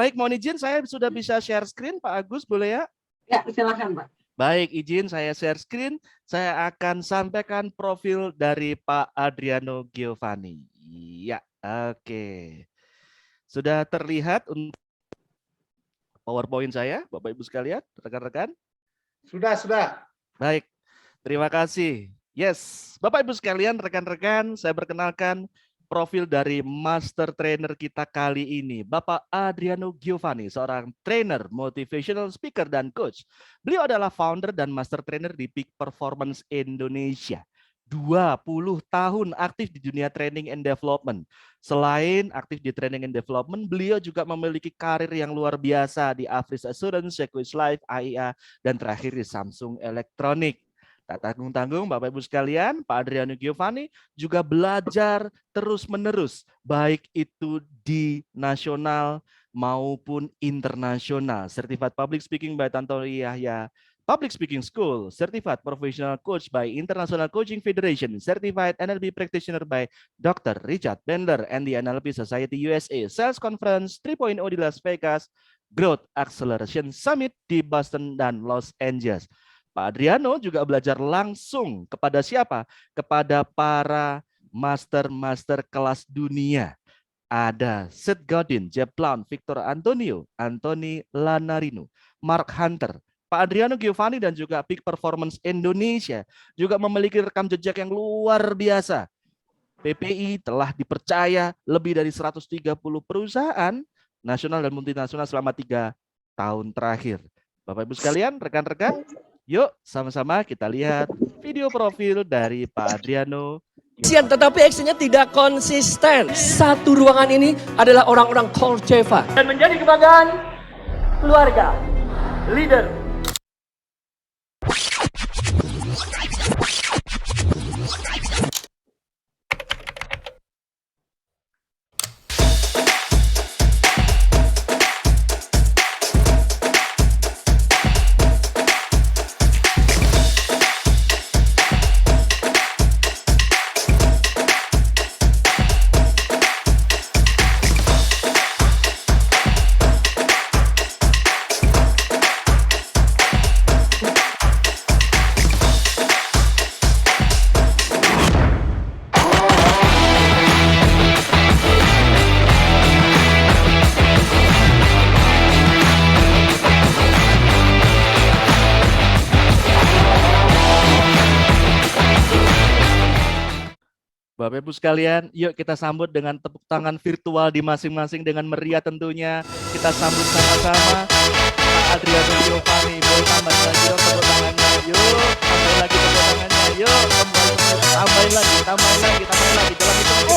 baik, mohon izin saya sudah bisa share screen, Pak Agus, boleh ya? Ya, silakan Pak. Baik, izin saya share screen. Saya akan sampaikan profil dari Pak Adriano Giovanni. Ya, oke. Sudah terlihat untuk PowerPoint saya, Bapak Ibu sekalian, rekan-rekan? Sudah. Baik, terima kasih. Yes, Bapak Ibu sekalian, rekan-rekan, saya perkenalkan profil dari master trainer kita kali ini, Bapak Adriano Giovanni, seorang trainer, motivational speaker, dan coach. Beliau adalah founder dan master trainer di Peak Performance Indonesia. 20 tahun aktif di dunia training and development. Selain aktif di training and development, beliau juga memiliki karir yang luar biasa di Afris Assurance, Sequoia Life, AIA, dan terakhir di Samsung Electronic. Tak tanggung-tanggung Bapak Ibu sekalian, Pak Adriano Giovanni juga belajar terus-menerus, baik itu di nasional maupun internasional. Certified Public Speaking by Tantowi Yahya Public Speaking School, Certified Professional Coach by International Coaching Federation, Certified NLP Practitioner by Dr. Richard Bandler and the NLP Society USA, Sales Conference 3.0 di Las Vegas, Growth Acceleration Summit di Boston dan Los Angeles. Pak Adriano juga belajar langsung kepada siapa? Kepada para master kelas dunia. Ada Seth Godin, Jeb Blount, Victor Antonio, Anthony Lanarino, Mark Hunter. Pak Adriano Giovanni dan juga Peak Performance Indonesia juga memiliki rekam jejak yang luar biasa. PPI telah dipercaya lebih dari 130 perusahaan nasional dan multinasional selama 3 tahun terakhir. Bapak Ibu sekalian, rekan-rekan, yuk sama-sama kita lihat video profil dari Pak Adriano. Tetapi actionnya tidak konsisten. Satu ruangan ini adalah orang-orang Colcheva. Dan menjadi kebanggaan keluarga, leader. Bapak Ibu sekalian, yuk kita sambut dengan tepuk tangan virtual di masing-masing dengan meriah tentunya. Kita sambut sama-sama Pak Adriano Giovanni. Boleh tambah lagi dong tepuk tangannya. Yuk, tambahin lagi tepuk tangannya. Yuk, tambahin lagi. Dalam itu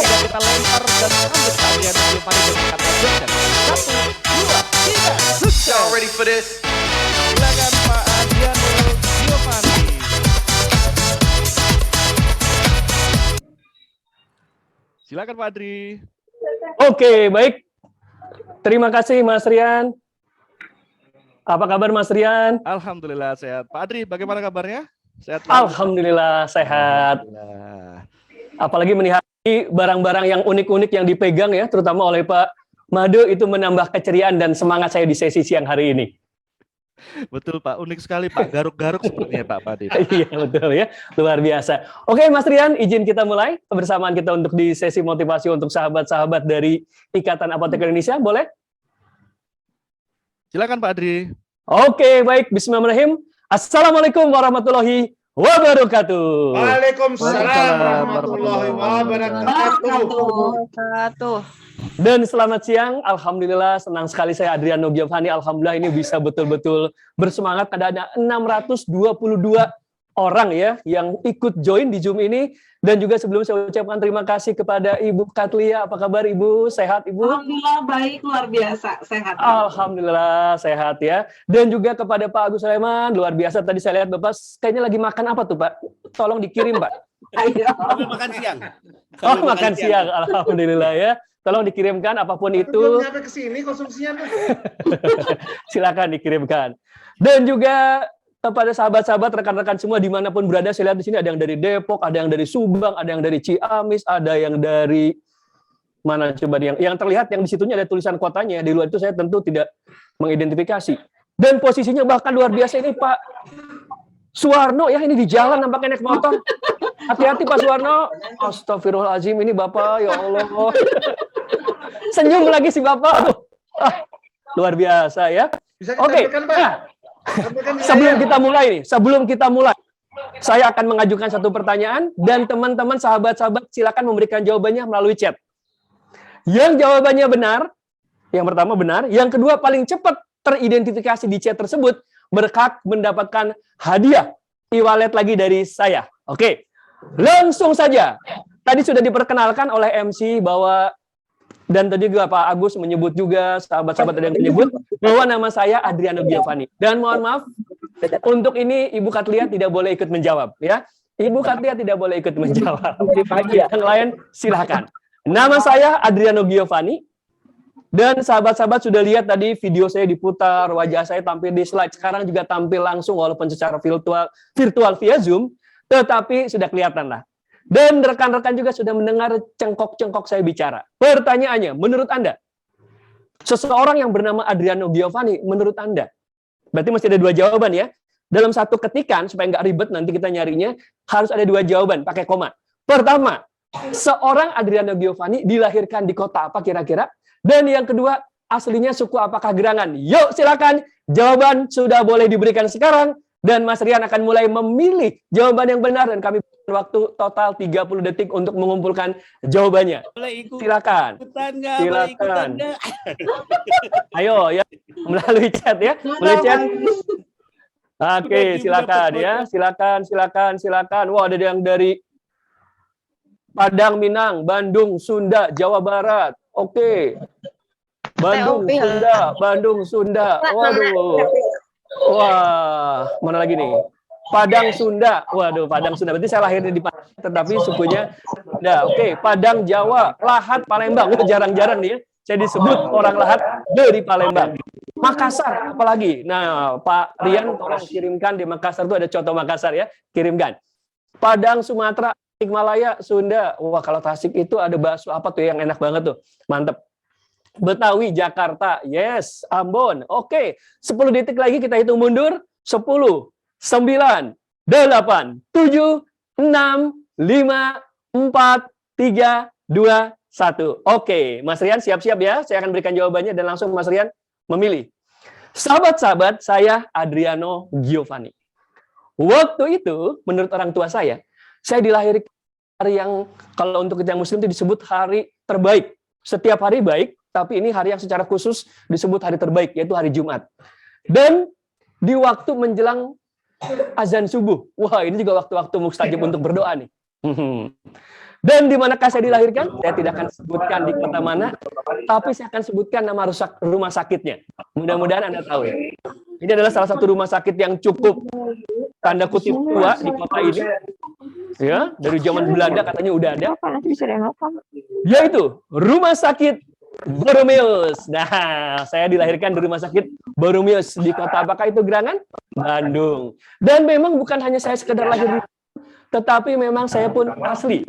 kita lempar dan sambut Pak Adriano Giovanni dengan kata sukses. 1, 2, 3, sukses. Y'all ready for this? Silakan Pak Adriano Giovanni. Silakan Pak Adri. Oke, baik. Terima kasih Mas Rian. Apa kabar Mas Rian? Alhamdulillah sehat. Pak Adri, bagaimana kabarnya? Sehat? Alhamdulillah sehat. Alhamdulillah. Apalagi melihat barang-barang yang unik-unik yang dipegang ya, terutama oleh Pak Mado, itu menambah keceriaan dan semangat saya di sesi siang hari ini. Betul Pak, unik sekali Pak, garuk-garuk sepertinya Pak Padi. Iya betul ya, luar biasa. Oke Mas Rian, izin kita mulai kebersamaan kita untuk di sesi motivasi untuk sahabat-sahabat dari Ikatan Apoteker Indonesia, boleh? Silakan Pak Adri. Oke, baik. Bismillahirrahmanirrahim. Assalamualaikum warahmatullahi wabarakatuh. Waalaikumsalam warahmatullahi wabarakatuh. Dan selamat siang, alhamdulillah senang sekali saya Adriano Giovanni, alhamdulillah ini bisa betul-betul bersemangat. Ada 622 orang ya yang ikut join di Zoom ini. Dan juga sebelum saya ucapkan terima kasih kepada Ibu Katlia, apa kabar Ibu? Sehat Ibu? Alhamdulillah baik, luar biasa, sehat. Alhamdulillah sehat ya. Dan juga kepada Pak Agus Sulaiman, luar biasa. Tadi saya lihat Bapak kayaknya lagi makan apa tuh Pak? Tolong dikirim Pak. Makan siang. Oh makan siang, alhamdulillah ya. Tolong dikirimkan apapun itu. Belum nyampe ke sini konsumsinya tuh. Silakan dikirimkan. Dan juga kepada sahabat-sahabat, rekan-rekan semua dimanapun berada, saya lihat di sini ada yang dari Depok, ada yang dari Subang, ada yang dari Ciamis, ada yang dari Mana coba yang terlihat yang di situnya ada tulisan kotanya, di luar itu saya tentu tidak mengidentifikasi. Dan posisinya bahkan luar biasa ini Pak Suwarno ya, ini di jalan nampaknya naik motor. Hati-hati Pak Suwarno. Astagfirullahaladzim, ini Bapak, ya Allah. Senyum lagi si Bapak. Luar biasa ya. Bisa Oke. ditampilkan, Pak? Nah, Tampilkan di sebelum layar. kita mulai nih, saya akan mengajukan satu pertanyaan dan teman-teman sahabat-sahabat silakan memberikan jawabannya melalui chat. Yang jawabannya benar, yang pertama benar, yang kedua paling cepat teridentifikasi di chat tersebut berhak mendapatkan hadiah e-wallet lagi dari saya. Oke, langsung saja. Tadi sudah diperkenalkan oleh MC bahwa, dan tadi juga Pak Agus menyebut juga, sahabat-sahabat ada yang menyebut bahwa nama saya Adriano Giovanni. Dan mohon maaf, untuk ini Ibu Katlia tidak boleh ikut menjawab, ya. Ibu Katlia tidak boleh ikut menjawab. Yang lain silakan. Nama saya Adriano Giovanni. Dan sahabat-sahabat sudah lihat tadi video saya diputar, wajah saya tampil di slide. Sekarang juga tampil langsung walaupun secara virtual via Zoom, tetapi sudah kelihatan lah. Dan rekan-rekan juga sudah mendengar cengkok-cengkok saya bicara. Pertanyaannya, menurut Anda, seseorang yang bernama Adriano Giovanni, menurut Anda, berarti masih ada dua jawaban ya. Dalam satu ketikan, supaya nggak ribet nanti kita nyarinya, harus ada dua jawaban, pakai koma. Pertama, seorang Adriano Giovanni dilahirkan di kota apa kira-kira? Dan yang kedua, aslinya suku apakah Gerangan? Yuk silakan, jawaban sudah boleh diberikan sekarang. Dan Mas Rian akan mulai memilih jawaban yang benar dan kami waktu total 30 detik untuk mengumpulkan jawabannya. Silakan. Silakan. Ayo ya, melalui chat ya. Melalui chat. Oke, silakan ya. Silakan. Wah, ada yang dari Padang, Minang, Bandung, Sunda, Jawa Barat. Oke. Bandung, Sunda. Waduh. Wah, mana lagi nih? Padang, Sunda. Waduh, Padang, Sunda. Berarti saya lahirnya di Padang, tetapi sukunya Sunda. Oke, Padang, Jawa, Lahat, Palembang. Jarang-jarang nih ya. Saya disebut orang Lahat dari Palembang. Makassar, apalagi? Nah, Pak Rian, tolong kirimkan di Makassar itu ada contoh Makassar ya. Kirimkan. Padang, Sumatera, Tasikmalaya, Sunda. Wah, kalau Tasik itu ada bakso apa tuh yang enak banget tuh. Mantep. Betawi, Jakarta. Yes, Ambon. Oke, 10 detik lagi kita hitung mundur. 10, 9, 8, 7, 6, 5, 4, 3, 2, 1. Oke, Mas Rian siap-siap ya. Saya akan berikan jawabannya dan langsung Mas Rian memilih. Sahabat-sahabat, saya Adriano Giovanni. Waktu itu, menurut orang tua saya dilahirkan hari yang kalau untuk kita muslim itu disebut hari terbaik. Setiap hari baik, tapi ini hari yang secara khusus disebut hari terbaik, yaitu hari Jumat. Dan di waktu menjelang azan subuh. Wah, ini juga waktu-waktu mustajab untuk berdoa nih. Dan di manakah saya dilahirkan? Saya tidak akan sebutkan di kota mana, tapi saya akan sebutkan nama rumah sakitnya. Mudah-mudahan Anda tahu ya. Ini adalah salah satu rumah sakit yang cukup tanda kutip tua di kota ini. Ya, dari zaman Belanda katanya udah ada. Yaitu Rumah Sakit Boromeus. Nah, saya dilahirkan di Rumah Sakit Boromeus di kota apakah itu Gerangan? Bandung. Dan memang bukan hanya saya sekedar lahir di, tetapi memang saya pun asli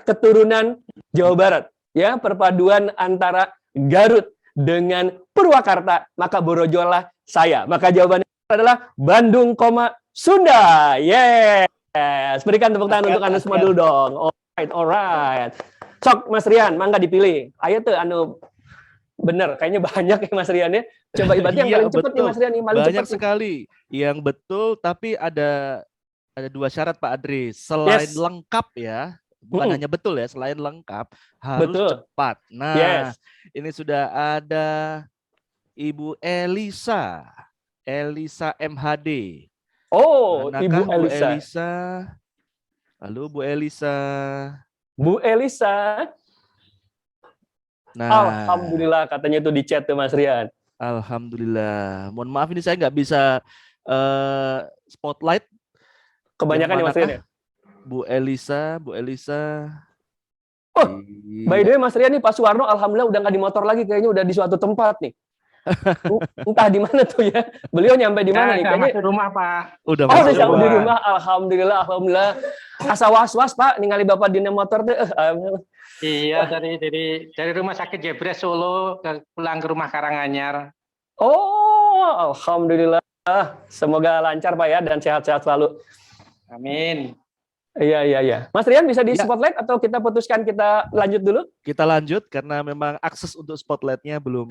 keturunan Jawa Barat. Ya, perpaduan antara Garut dengan Purwakarta, maka Borojolah saya. Maka jawabannya adalah Bandung, Sunda. Yes. Berikan tepuk tangan untuk Anda semua dulu dong. Alright. Sok Mas Rian, mangga dipilih. Ayo tuh bener, kayaknya banyak ya Mas Rian ya. Coba ibaratnya yang paling cepat nih Mas Rian, yang paling banyak cepat sekali yang betul, tapi ada dua syarat Pak Adri. Selain lengkap ya, bukan hanya betul ya, selain lengkap harus cepat. Nah, ini sudah ada Ibu Elisa MHD. Oh, Manakah Ibu Elisa. Halo Bu Elisa. Bu Elisa. Nah, alhamdulillah katanya itu di chat tuh Mas Rian. Alhamdulillah. Mohon maaf ini saya nggak bisa spotlight. Kebanyakan ya Mas Rian ya? Bu Elisa. Oh, by the way Mas Rian nih Pak Suwarno alhamdulillah udah nggak di motor lagi, kayaknya udah di suatu tempat nih. Entah di mana tuh ya. Beliau nyampe di mana nih? Kayaknya masuk rumah, Pak. Udah masuk di rumah. Alhamdulillah. Asa was-was Pak, ningali Bapak dina motor teh. Iya, dari Rumah Sakit Jebres Solo pulang ke rumah Karanganyar. Oh, alhamdulillah. Semoga lancar Pak ya dan sehat-sehat selalu. Amin. Iya. Mas Rian bisa di Ya. spotlight atau kita putuskan kita lanjut dulu? Kita lanjut karena memang akses untuk spotlightnya belum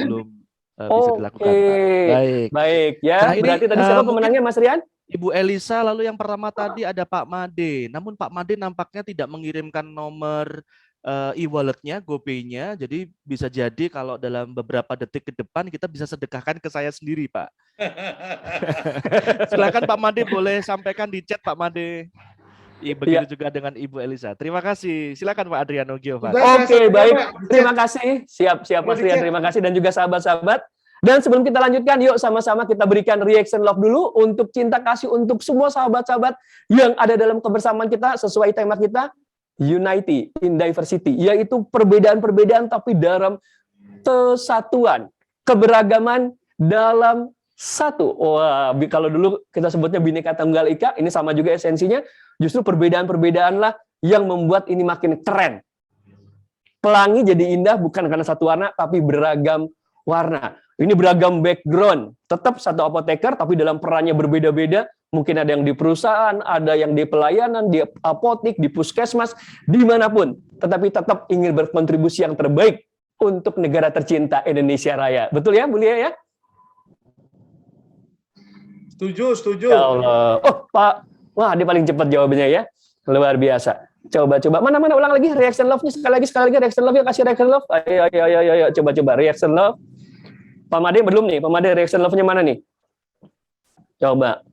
bisa dilakukan. Oke. Baik ya. Nah, ini, Berarti tadi siapa mungkin- pemenangnya Mas Rian? Ibu Elisa, lalu yang pertama tadi ada Pak Made. Namun Pak Made nampaknya tidak mengirimkan nomor e-walletnya, GoPay-nya. Jadi bisa jadi kalau dalam beberapa detik ke depan kita bisa sedekahkan ke saya sendiri, Pak. Silakan Pak Made boleh sampaikan di chat Pak Made. Begitu juga dengan Ibu Elisa. Terima kasih. Silakan Pak Adriano Giovanni. Sudah. Oke, Saya baik. sampaikan, Terima kasih. Siap Mas Rian. Terima kasih dan juga sahabat-sahabat. Dan sebelum kita lanjutkan, yuk sama-sama kita berikan reaction love dulu untuk cinta kasih untuk semua sahabat-sahabat yang ada dalam kebersamaan kita sesuai tema kita Unity in Diversity, yaitu perbedaan-perbedaan tapi dalam kesatuan, keberagaman dalam satu. Wah, kalau dulu kita sebutnya Bhinneka Tunggal Ika, ini sama juga esensinya. Justru perbedaan-perbedaan lah yang membuat ini makin keren. Pelangi jadi indah bukan karena satu warna, tapi beragam warna. Ini beragam background, tetap satu apoteker, tapi dalam perannya berbeda-beda. Mungkin ada yang di perusahaan, ada yang di pelayanan, di apotik, di puskesmas, dimanapun. Tetapi tetap ingin berkontribusi yang terbaik untuk negara tercinta Indonesia Raya. Betul ya, Bu Lia ya? Setuju. Ya Allah. Oh, Pak. Wah, dia paling cepat jawabannya ya. Luar biasa. Coba. Mana ulang lagi reaction love-nya sekali lagi reaction love ya, kasih reaction love. Ayo coba reaction love. Pak Made belum nih. Pak Made reaction love-nya mana nih? Coba.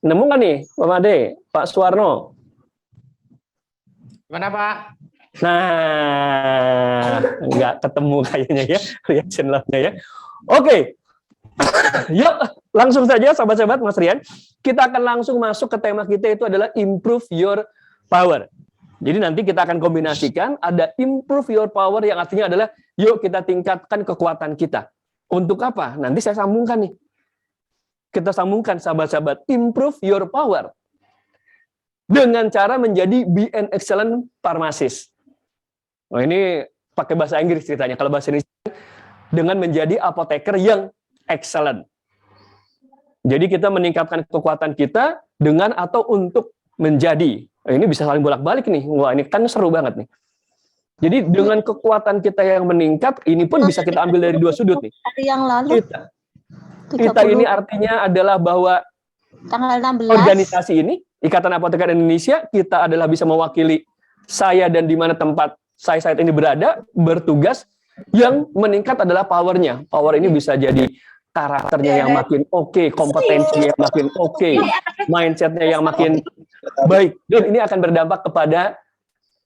Nemu nggak nih Pak Made? Pak Suwarno? Gimana Pak? Nah, nggak ketemu kayaknya ya reaction love-nya ya. Oke. Yuk, langsung saja sahabat-sahabat Mas Rian. Kita akan langsung masuk ke tema kita, itu adalah improve your power. Jadi nanti kita akan kombinasikan, ada improve your power yang artinya adalah yuk kita tingkatkan kekuatan kita. Untuk apa? Nanti saya sambungkan nih. Kita sambungkan sahabat-sahabat, improve your power. Dengan cara menjadi be an excellent pharmacist. Oh, ini pakai bahasa Inggris ceritanya. Kalau bahasa Indonesia, dengan menjadi apoteker yang excellent. Jadi kita meningkatkan kekuatan kita dengan atau untuk menjadi. Ini bisa saling bolak-balik nih. Wah, ini kan seru banget nih. Jadi dengan kekuatan kita yang meningkat, ini pun bisa kita ambil dari dua sudut nih. Hari yang lalu Kita ini artinya adalah bahwa tanggal 16 organisasi ini, Ikatan Apoteker Indonesia, kita adalah bisa mewakili saya dan di mana tempat saya saat ini berada, bertugas, yang meningkat adalah powernya. Power ini bisa jadi karakternya yang makin oke, kompetensinya yang makin oke, mindsetnya yang makin baik. Dan ini akan berdampak kepada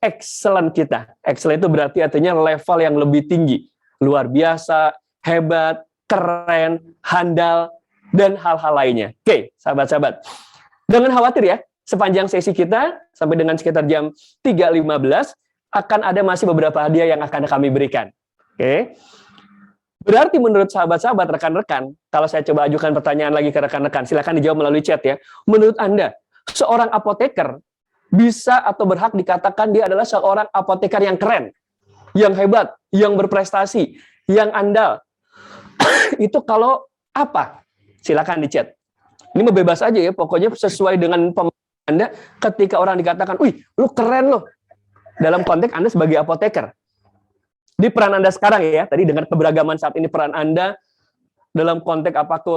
excellent kita. Excellent itu berarti artinya level yang lebih tinggi. Luar biasa, hebat, keren, handal, dan hal-hal lainnya. Oke, sahabat-sahabat. Jangan khawatir ya, sepanjang sesi kita, sampai dengan sekitar jam 3.15, akan ada masih beberapa hadiah yang akan kami berikan. Oke. Berarti menurut sahabat-sahabat, rekan-rekan, kalau saya coba ajukan pertanyaan lagi ke rekan-rekan, silakan dijawab melalui chat ya. Menurut Anda, seorang apoteker bisa atau berhak dikatakan dia adalah seorang apoteker yang keren, yang hebat, yang berprestasi, yang andal. Itu kalau apa? Silakan di chat. Ini bebas aja ya, pokoknya sesuai dengan pemahaman Anda. Ketika orang dikatakan, "Wih, lu keren loh," dalam konteks Anda sebagai apoteker. Di peran Anda sekarang ya, tadi dengan keberagaman saat ini peran Anda dalam konteks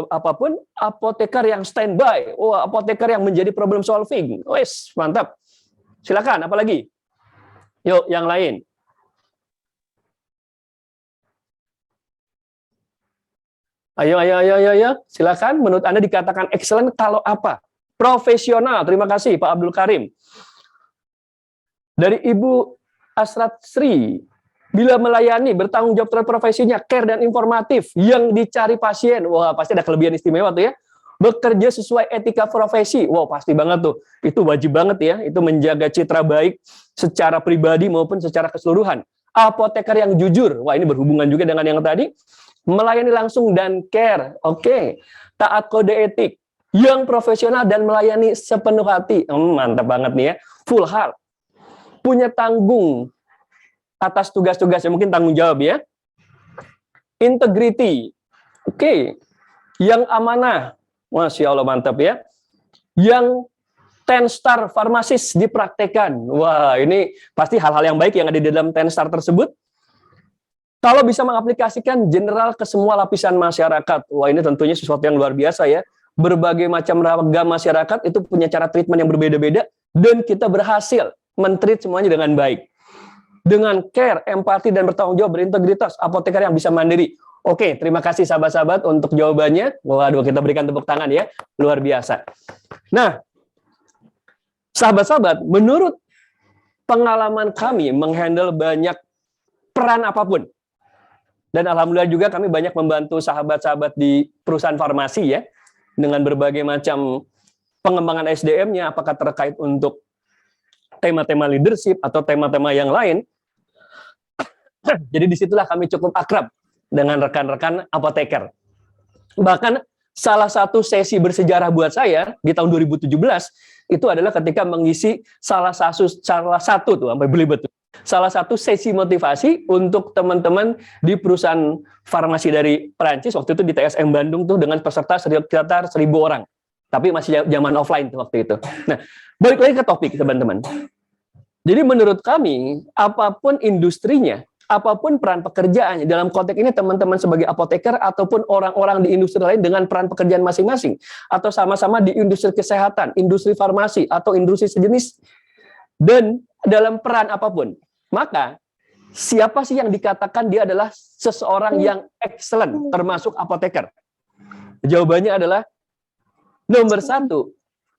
apapun, apoteker yang standby, wah, apoteker yang menjadi problem solving, wes mantap. Silakan, apalagi? Yuk, yang lain. Ayo, silakan. Menurut Anda dikatakan excellent kalau apa? Profesional. Terima kasih, Pak Abdul Karim. Dari Ibu Asrat Sri. Bila melayani, bertanggung jawab terhadap profesinya, care dan informatif, yang dicari pasien. Wah, pasti ada kelebihan istimewa tuh ya. Bekerja sesuai etika profesi. Wah, pasti banget tuh. Itu wajib banget ya. Itu menjaga citra baik secara pribadi maupun secara keseluruhan. Apoteker yang jujur. Wah, ini berhubungan juga dengan yang tadi. Melayani langsung dan care. Oke. Taat kode etik. yang profesional dan melayani sepenuh hati. Mantap banget nih ya, full heart. Punya tanggung atas tugas-tugasnya, mungkin tanggung jawab ya. Integrity, oke. Yang amanah, Masya Allah mantap ya. Yang 10 star farmasis dipraktekan. Wah, ini pasti hal-hal yang baik yang ada di dalam 10 star tersebut. Kalau bisa mengaplikasikan general ke semua lapisan masyarakat. Wah, ini tentunya sesuatu yang luar biasa ya. Berbagai macam ragam masyarakat itu punya cara treatment yang berbeda-beda dan kita berhasil men-treat semuanya dengan baik. Dengan care, empati, dan bertanggung jawab, berintegritas, apoteker yang bisa mandiri. Oke, terima kasih sahabat-sahabat untuk jawabannya. Waduh, kita berikan tepuk tangan ya. Luar biasa. Nah, sahabat-sahabat, menurut pengalaman kami menghandle banyak peran apapun. Dan alhamdulillah juga kami banyak membantu sahabat-sahabat di perusahaan farmasi ya. Dengan berbagai macam pengembangan SDM-nya, apakah terkait untuk tema-tema leadership atau tema-tema yang lain. Jadi disitulah kami cukup akrab dengan rekan-rekan apoteker. Bahkan salah satu sesi bersejarah buat saya di tahun 2017 itu adalah ketika mengisi salah satu tuh sampai belibet tuh. Salah satu sesi motivasi untuk teman-teman di perusahaan farmasi dari Perancis waktu itu di TSM Bandung tuh dengan peserta sekitar 1.000 orang. Tapi masih zaman offline tuh waktu itu. Nah, balik lagi ke topik teman-teman. Jadi menurut kami, apapun industrinya, apapun peran pekerjaannya, dalam konteks ini teman-teman sebagai apoteker ataupun orang-orang di industri lain dengan peran pekerjaan masing-masing, atau sama-sama di industri kesehatan, industri farmasi, atau industri sejenis, dan dalam peran apapun, maka siapa sih yang dikatakan dia adalah seseorang yang excellent, termasuk apoteker? Jawabannya adalah nomor 1,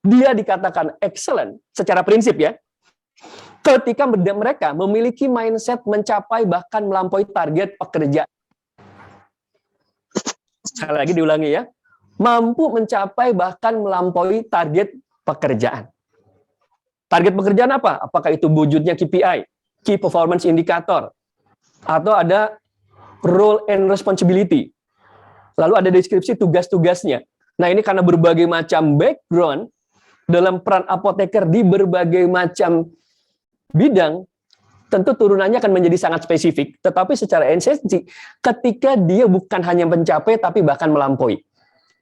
dia dikatakan excellent secara prinsip ya, ketika mereka memiliki mindset mencapai bahkan melampaui target pekerjaan. Sekali lagi diulangi ya, mampu mencapai bahkan melampaui target pekerjaan. Target pekerjaan apa? Apakah itu wujudnya KPI, Key Performance Indicator, atau ada role and responsibility, lalu ada deskripsi tugas-tugasnya. Nah ini karena berbagai macam background dalam peran apoteker di berbagai macam bidang, tentu turunannya akan menjadi sangat spesifik, tetapi secara esensi, ketika dia bukan hanya mencapai, tapi bahkan melampaui.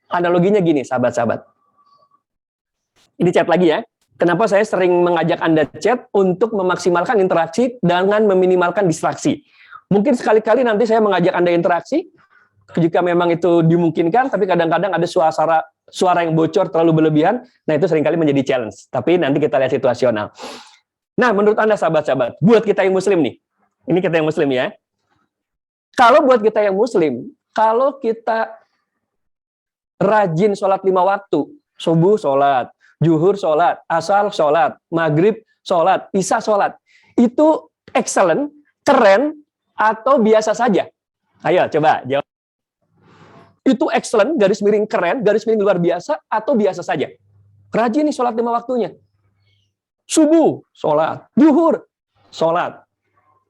Analoginya gini, sahabat-sahabat. Ini chat lagi ya. Kenapa saya sering mengajak Anda chat untuk memaksimalkan interaksi dengan meminimalkan distraksi. Mungkin sekali-kali nanti saya mengajak Anda interaksi, jika memang itu dimungkinkan, tapi kadang-kadang ada suara yang bocor terlalu berlebihan, nah itu seringkali menjadi challenge. Tapi nanti kita lihat situasional. Nah, menurut Anda sahabat-sahabat, buat kita yang muslim nih, ini kita yang muslim ya, kalau buat kita yang muslim, kalau kita rajin sholat 5 waktu, subuh sholat, zuhur sholat, asar sholat, maghrib sholat, isya sholat, itu excellent, keren, atau biasa saja? Ayo coba jawab. Itu excellent, garis miring keren, garis miring luar biasa, atau biasa saja? Rajin nih sholat 5 waktunya. Subuh, sholat. Zuhur, sholat.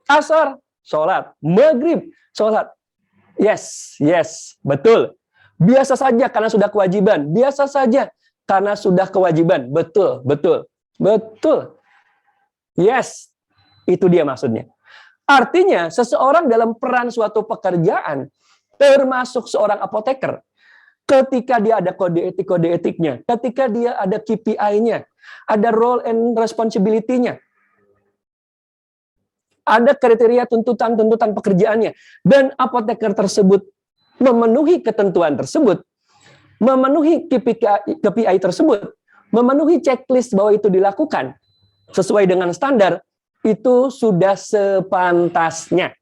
Asar, sholat. Maghrib, sholat. Yes, betul. Biasa saja karena sudah kewajiban. Biasa saja karena sudah kewajiban. Betul. Yes, itu dia maksudnya. Artinya, seseorang dalam peran suatu pekerjaan, termasuk seorang apoteker, ketika dia ada kode etiknya, ketika dia ada KPI-nya, ada role and responsibility-nya, ada kriteria tuntutan pekerjaannya, dan apoteker tersebut memenuhi ketentuan tersebut, memenuhi KPI tersebut, memenuhi checklist bahwa itu dilakukan sesuai dengan standar, itu sudah sepantasnya.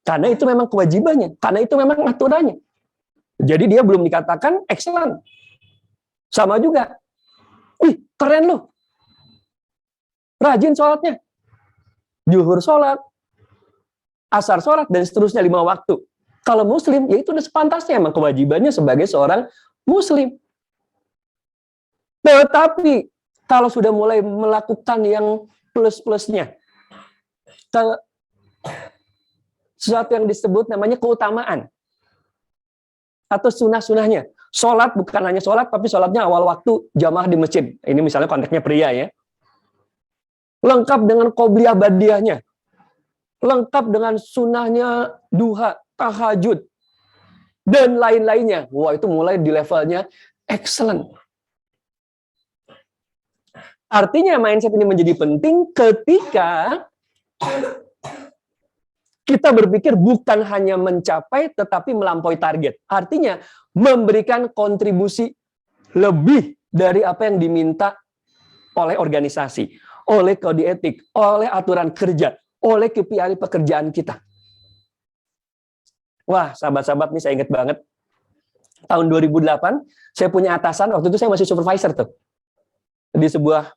Karena itu memang kewajibannya, karena itu memang aturannya. Jadi dia belum dikatakan excellent. Sama juga. Wih, keren loh. Rajin sholatnya. Zuhur sholat, asar sholat, dan seterusnya 5 waktu. Kalau muslim, ya itu udah sepantasnya. Emang kewajibannya sebagai seorang muslim. Tetapi, kalau sudah mulai melakukan yang plus-plusnya, sesuatu yang disebut namanya keutamaan, atau sunah-sunahnya. Sholat bukan hanya sholat, tapi sholatnya awal waktu jamaah di masjid. Ini misalnya konteksnya pria ya. Lengkap dengan qobliyah badiahnya. Lengkap dengan sunnahnya duha, tahajud, dan lain-lainnya. Wah, itu mulai di levelnya excellent. Artinya mindset ini menjadi penting ketika kita berpikir bukan hanya mencapai, tetapi melampaui target. Artinya, memberikan kontribusi lebih dari apa yang diminta oleh organisasi, oleh kode etik, oleh aturan kerja, oleh KPI pekerjaan kita. Wah, sahabat-sahabat, nih saya ingat banget. Tahun 2008, saya punya atasan, waktu itu saya masih supervisor tuh. Di sebuah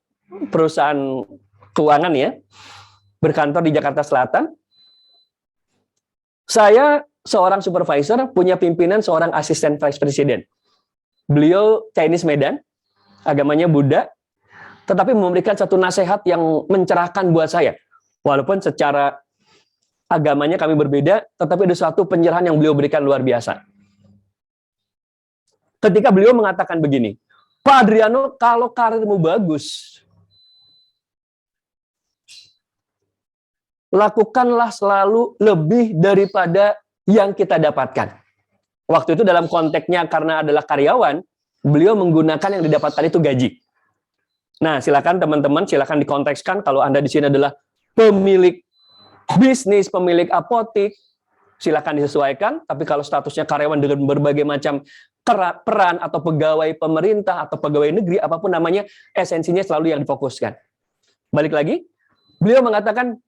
perusahaan keuangan ya, berkantor di Jakarta Selatan. Saya seorang supervisor, punya pimpinan seorang asisten vice president. Beliau Chinese Medan, agamanya Buddha, tetapi memberikan satu nasihat yang mencerahkan buat saya. Walaupun secara agamanya kami berbeda, tetapi ada suatu pencerahan yang beliau berikan luar biasa. Ketika beliau mengatakan begini, Pak Adriano, kalau karirmu bagus, lakukanlah selalu lebih daripada yang kita dapatkan. Waktu itu dalam konteksnya karena adalah karyawan, beliau menggunakan yang didapatkan itu gaji. Nah, silakan teman-teman, silakan dikontekskan kalau Anda di sini adalah pemilik bisnis, pemilik apotik, silakan disesuaikan. Tapi kalau statusnya karyawan dengan berbagai macam peran atau pegawai pemerintah atau pegawai negeri, apapun namanya, esensinya selalu yang difokuskan. Balik lagi, beliau mengatakan,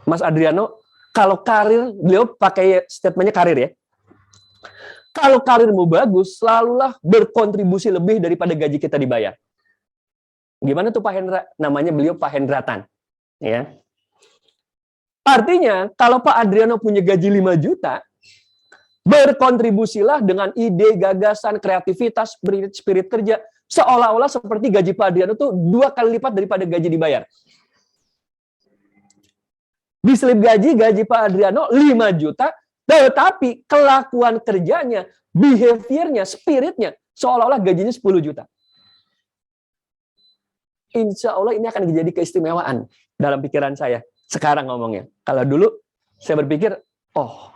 Mas Adriano, kalau karir, beliau pakai statementnya karir ya. Kalau karirmu bagus, selalulah berkontribusi lebih daripada gaji kita dibayar. Gimana tuh Pak Hendra? Namanya beliau Pak Hendratan. Ya. Artinya, kalau Pak Adriano punya gaji 5 juta, berkontribusilah dengan ide, gagasan, kreativitas, spirit kerja, seolah-olah seperti gaji Pak Adriano tuh 2 kali lipat daripada gaji dibayar. Di slip gaji Pak Adriano 5 juta, tetapi kelakuan kerjanya, behaviornya, spiritnya, seolah-olah gajinya 10 juta. Insya Allah ini akan menjadi keistimewaan dalam pikiran saya. Sekarang ngomongnya. Kalau dulu saya berpikir, oh,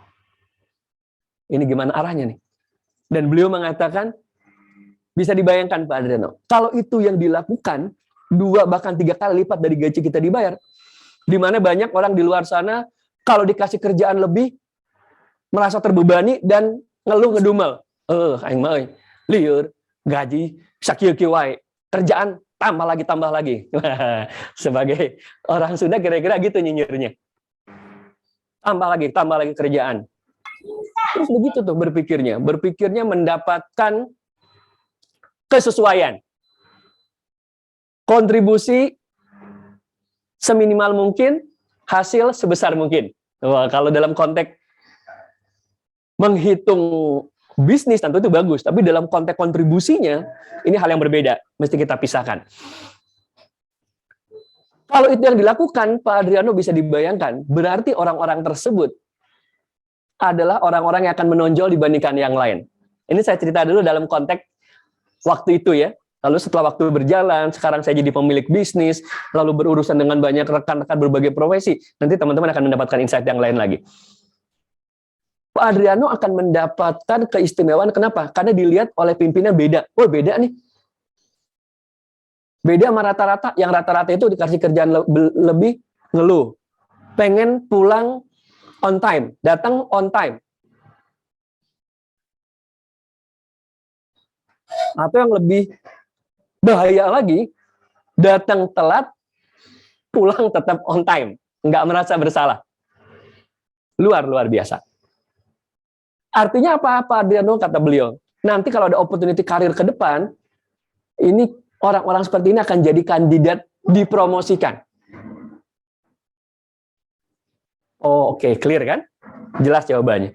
ini gimana arahnya nih? Dan beliau mengatakan, bisa dibayangkan Pak Adriano, kalau itu yang dilakukan, 2 bahkan 3 kali lipat dari gaji kita dibayar, di mana banyak orang di luar sana kalau dikasih kerjaan lebih merasa terbebani dan ngeluh ngedumel. Aing mah lieur gaji sakieu-kieu wae. Kerjaan tambah lagi. Sebagai orang Sunda kira-kira gitu nyinyirnya. Tambah lagi kerjaan. Terus begitu tuh berpikirnya mendapatkan kesesuaian. Kontribusi seminimal mungkin, hasil sebesar mungkin. Wah, kalau dalam konteks menghitung bisnis tentu itu bagus, tapi dalam konteks kontribusinya, ini hal yang berbeda, mesti kita pisahkan. Kalau itu yang dilakukan, Pak Adriano bisa dibayangkan, berarti orang-orang tersebut adalah orang-orang yang akan menonjol dibandingkan yang lain. Ini saya cerita dulu dalam konteks waktu itu ya. Lalu setelah waktu berjalan, sekarang saya jadi pemilik bisnis, lalu berurusan dengan banyak rekan-rekan berbagai profesi. Nanti teman-teman akan mendapatkan insight yang lain lagi. Pak Adriano akan mendapatkan keistimewaan. Kenapa? Karena dilihat oleh pimpinan beda. Oh, beda nih. Beda sama rata-rata. Yang rata-rata itu dikasih kerjaan lebih, ngeluh. Pengen pulang on time, datang on time. Atau yang lebih bahaya lagi, datang telat, pulang tetap on time. Nggak merasa bersalah. Luar biasa. Artinya apa Pak Adriano? Kata beliau, nanti kalau ada opportunity karir ke depan, ini orang-orang seperti ini akan jadi kandidat dipromosikan. Oh, oke, clear kan? Jelas jawabannya.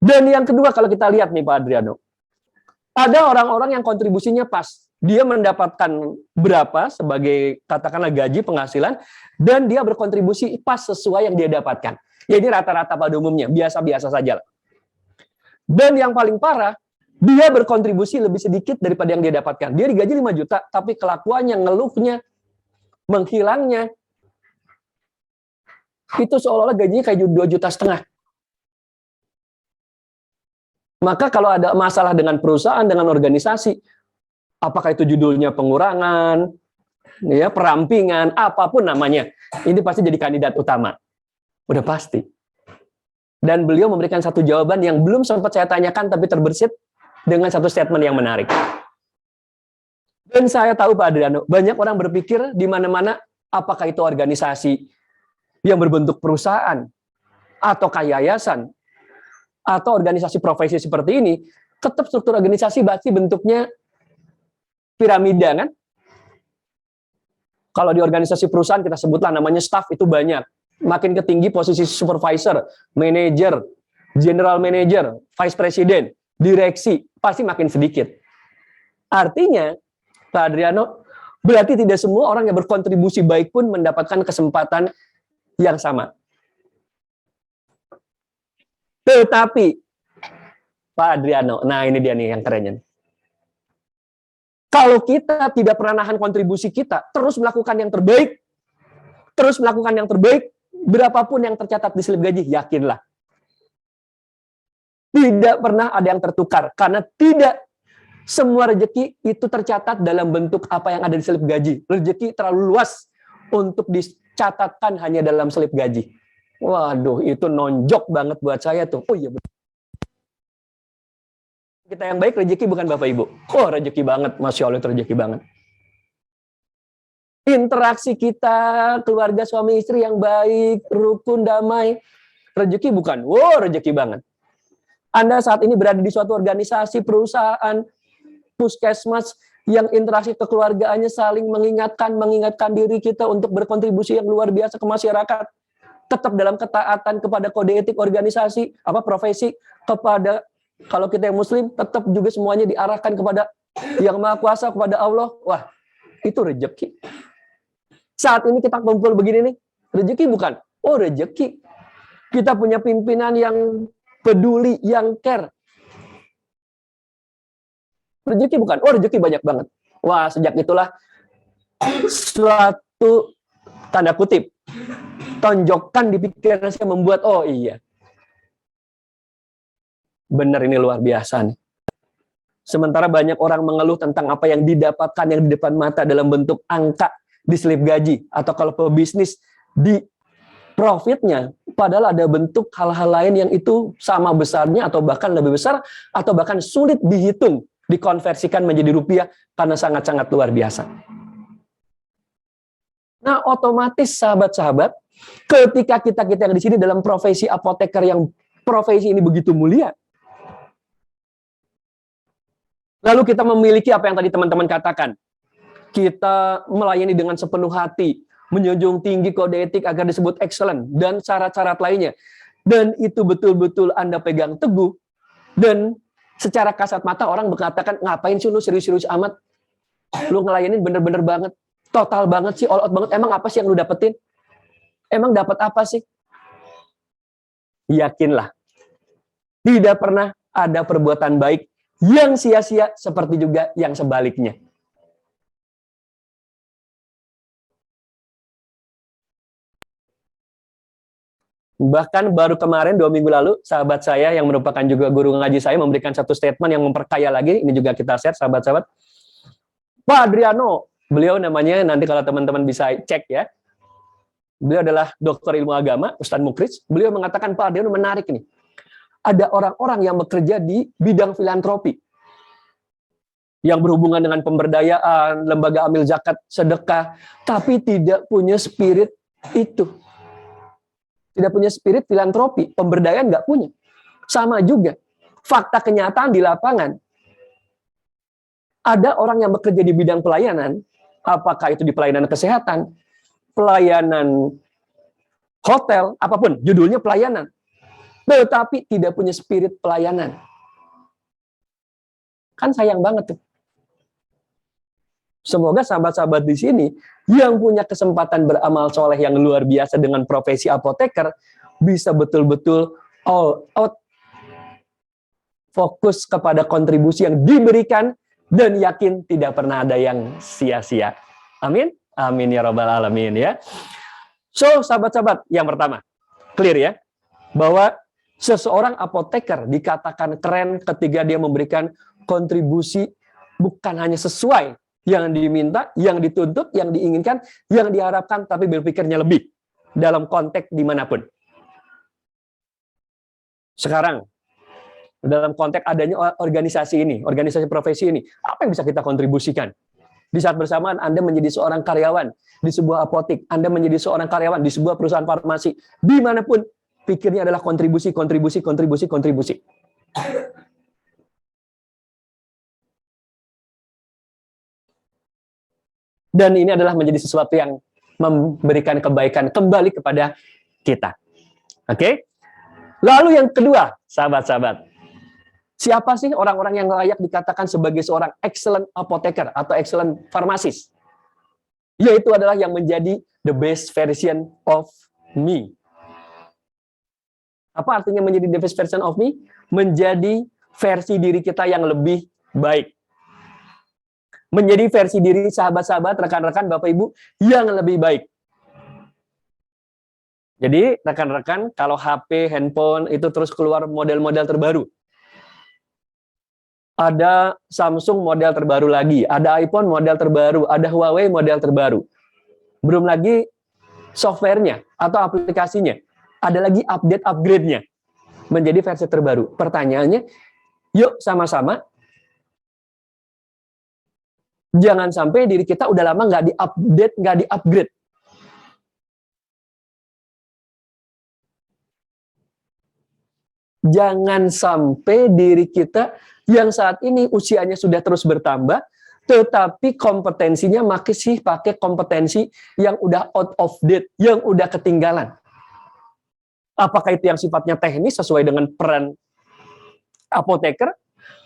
Dan yang kedua, kalau kita lihat nih Pak Adriano, ada orang-orang yang kontribusinya pas. Dia mendapatkan berapa sebagai katakanlah gaji penghasilan, dan dia berkontribusi pas sesuai yang dia dapatkan. Ya ini rata-rata pada umumnya, biasa-biasa saja. Dan yang paling parah, Dia berkontribusi lebih sedikit daripada yang dia dapatkan. Dia digaji 5 juta, tapi kelakuannya, ngeluhnya, menghilangnya, itu seolah-olah gajinya kayak 2,5 juta. Maka kalau ada masalah dengan perusahaan, dengan organisasi, apakah itu judulnya pengurangan, ya, perampingan, apapun namanya, ini pasti jadi kandidat utama. Udah pasti. Dan beliau memberikan satu jawaban yang belum sempat saya tanyakan, tapi terbersit dengan satu statement yang menarik. Dan saya tahu Pak Adriano, banyak orang berpikir di mana-mana apakah itu organisasi yang berbentuk perusahaan atau yayasan atau organisasi profesi seperti ini, tetap struktur organisasi pasti bentuknya piramida kan? Kalau di organisasi perusahaan kita sebutlah namanya staff itu banyak. Makin ke tinggi posisi supervisor, manager, general manager, vice president, direksi, pasti makin sedikit. Artinya, Pak Adriano, berarti tidak semua orang yang berkontribusi baik pun mendapatkan kesempatan yang sama. Tetapi, Pak Adriano, nah ini dia nih yang kerennya. Kalau kita tidak pernah nahan kontribusi kita, terus melakukan yang terbaik, berapapun yang tercatat di slip gaji, yakinlah. Tidak pernah ada yang tertukar, karena tidak semua rezeki itu tercatat dalam bentuk apa yang ada di slip gaji. Rezeki terlalu luas untuk dicatatkan hanya dalam slip gaji. Waduh, itu nonjok banget buat saya tuh. Oh iya, kita yang baik rezeki bukan Bapak Ibu. Oh, rezeki banget, Masya Allah, itu rezeki banget. Interaksi kita, keluarga suami istri yang baik, rukun, damai, rezeki bukan? Wow, rezeki banget. Anda saat ini berada di suatu organisasi, perusahaan, puskesmas, yang interaksi kekeluargaannya saling mengingatkan diri kita untuk berkontribusi yang luar biasa ke masyarakat. Tetap dalam ketaatan kepada kode etik organisasi, profesi, kepada, kalau kita yang muslim, tetap juga semuanya diarahkan kepada yang Maha Kuasa, kepada Allah. Wah, itu rezeki. Saat ini kita kumpul begini nih, rezeki bukan? Oh, rezeki. Kita punya pimpinan yang peduli, yang care. Rezeki bukan? Oh, rezeki banyak banget. Wah, sejak itulah suatu tanda kutip tonjokan di pikiran saya membuat, oh iya, benar ini luar biasa nih. Sementara banyak orang mengeluh tentang apa yang didapatkan yang di depan mata dalam bentuk angka di slip gaji, atau kalau pebisnis di profitnya, padahal ada bentuk hal-hal lain yang itu sama besarnya atau bahkan lebih besar, atau bahkan sulit dihitung, dikonversikan menjadi rupiah karena sangat-sangat luar biasa. Nah, otomatis sahabat-sahabat, ketika kita yang di sini dalam profesi apoteker yang profesi ini begitu mulia, lalu kita memiliki apa yang tadi teman-teman katakan, kita melayani dengan sepenuh hati, menjunjung tinggi kode etik agar disebut excellent, dan syarat-syarat lainnya, dan itu betul-betul Anda pegang teguh, dan secara kasat mata orang mengatakan, ngapain sih lu serius-serius amat, lu ngelayanin bener-bener banget, total banget sih, all out banget, emang apa sih yang lu dapetin? Emang dapat apa sih? Yakinlah, tidak pernah ada perbuatan baik yang sia-sia, seperti juga yang sebaliknya. Bahkan baru kemarin 2 minggu lalu, sahabat saya yang merupakan juga guru ngaji saya memberikan satu statement yang memperkaya lagi, ini juga kita share sahabat-sahabat. Pak Adriano, beliau namanya nanti kalau teman-teman bisa cek ya, beliau adalah dokter ilmu agama, Ustadz Mukris. Beliau mengatakan, Pak Adriano menarik nih, ada orang-orang yang bekerja di bidang filantropi, yang berhubungan dengan pemberdayaan, lembaga amil zakat, sedekah, tapi tidak punya spirit itu. Tidak punya spirit filantropi, pemberdayaan nggak punya. Sama juga, fakta kenyataan di lapangan. Ada orang yang bekerja di bidang pelayanan, apakah itu di pelayanan kesehatan, pelayanan hotel, apapun, judulnya pelayanan. Tetapi tidak punya spirit pelayanan. Kan sayang banget tuh. Semoga sahabat-sahabat di sini yang punya kesempatan beramal soleh yang luar biasa dengan profesi apoteker bisa betul-betul all out fokus kepada kontribusi yang diberikan, dan yakin tidak pernah ada yang sia-sia. Amin? Amin ya Rabbal Alamin ya. So, sahabat-sahabat, yang pertama, clear ya, bahwa seseorang apoteker dikatakan keren ketika dia memberikan kontribusi bukan hanya sesuai yang diminta, yang dituntut, yang diinginkan, yang diharapkan, tapi berpikirnya lebih dalam konteks dimanapun. Sekarang, dalam konteks adanya organisasi ini, organisasi profesi ini, apa yang bisa kita kontribusikan? Di saat bersamaan Anda menjadi seorang karyawan di sebuah apotek, Anda menjadi seorang karyawan di sebuah perusahaan farmasi, dimanapun, pikirnya adalah kontribusi, kontribusi, kontribusi, kontribusi. Dan ini adalah menjadi sesuatu yang memberikan kebaikan kembali kepada kita. Oke? Lalu yang kedua, sahabat-sahabat, siapa sih orang-orang yang layak dikatakan sebagai seorang excellent apoteker atau excellent farmasis? Yaitu adalah yang menjadi the best version of me. Apa artinya menjadi the best version of me? Menjadi versi diri kita yang lebih baik. Menjadi versi diri sahabat-sahabat, rekan-rekan, Bapak Ibu yang lebih baik. Jadi rekan-rekan, kalau HP, handphone itu terus keluar model-model terbaru. Ada Samsung model terbaru lagi, ada iPhone model terbaru, ada Huawei model terbaru. Belum lagi softwarenya atau aplikasinya. Ada lagi upgrade-nya menjadi versi terbaru. Pertanyaannya, yuk sama-sama, jangan sampai diri kita udah lama nggak di-update, nggak di-upgrade. Jangan sampai diri kita yang saat ini usianya sudah terus bertambah, tetapi kompetensinya masih pakai kompetensi yang udah out of date, yang udah ketinggalan. Apakah itu yang sifatnya teknis sesuai dengan peran apoteker,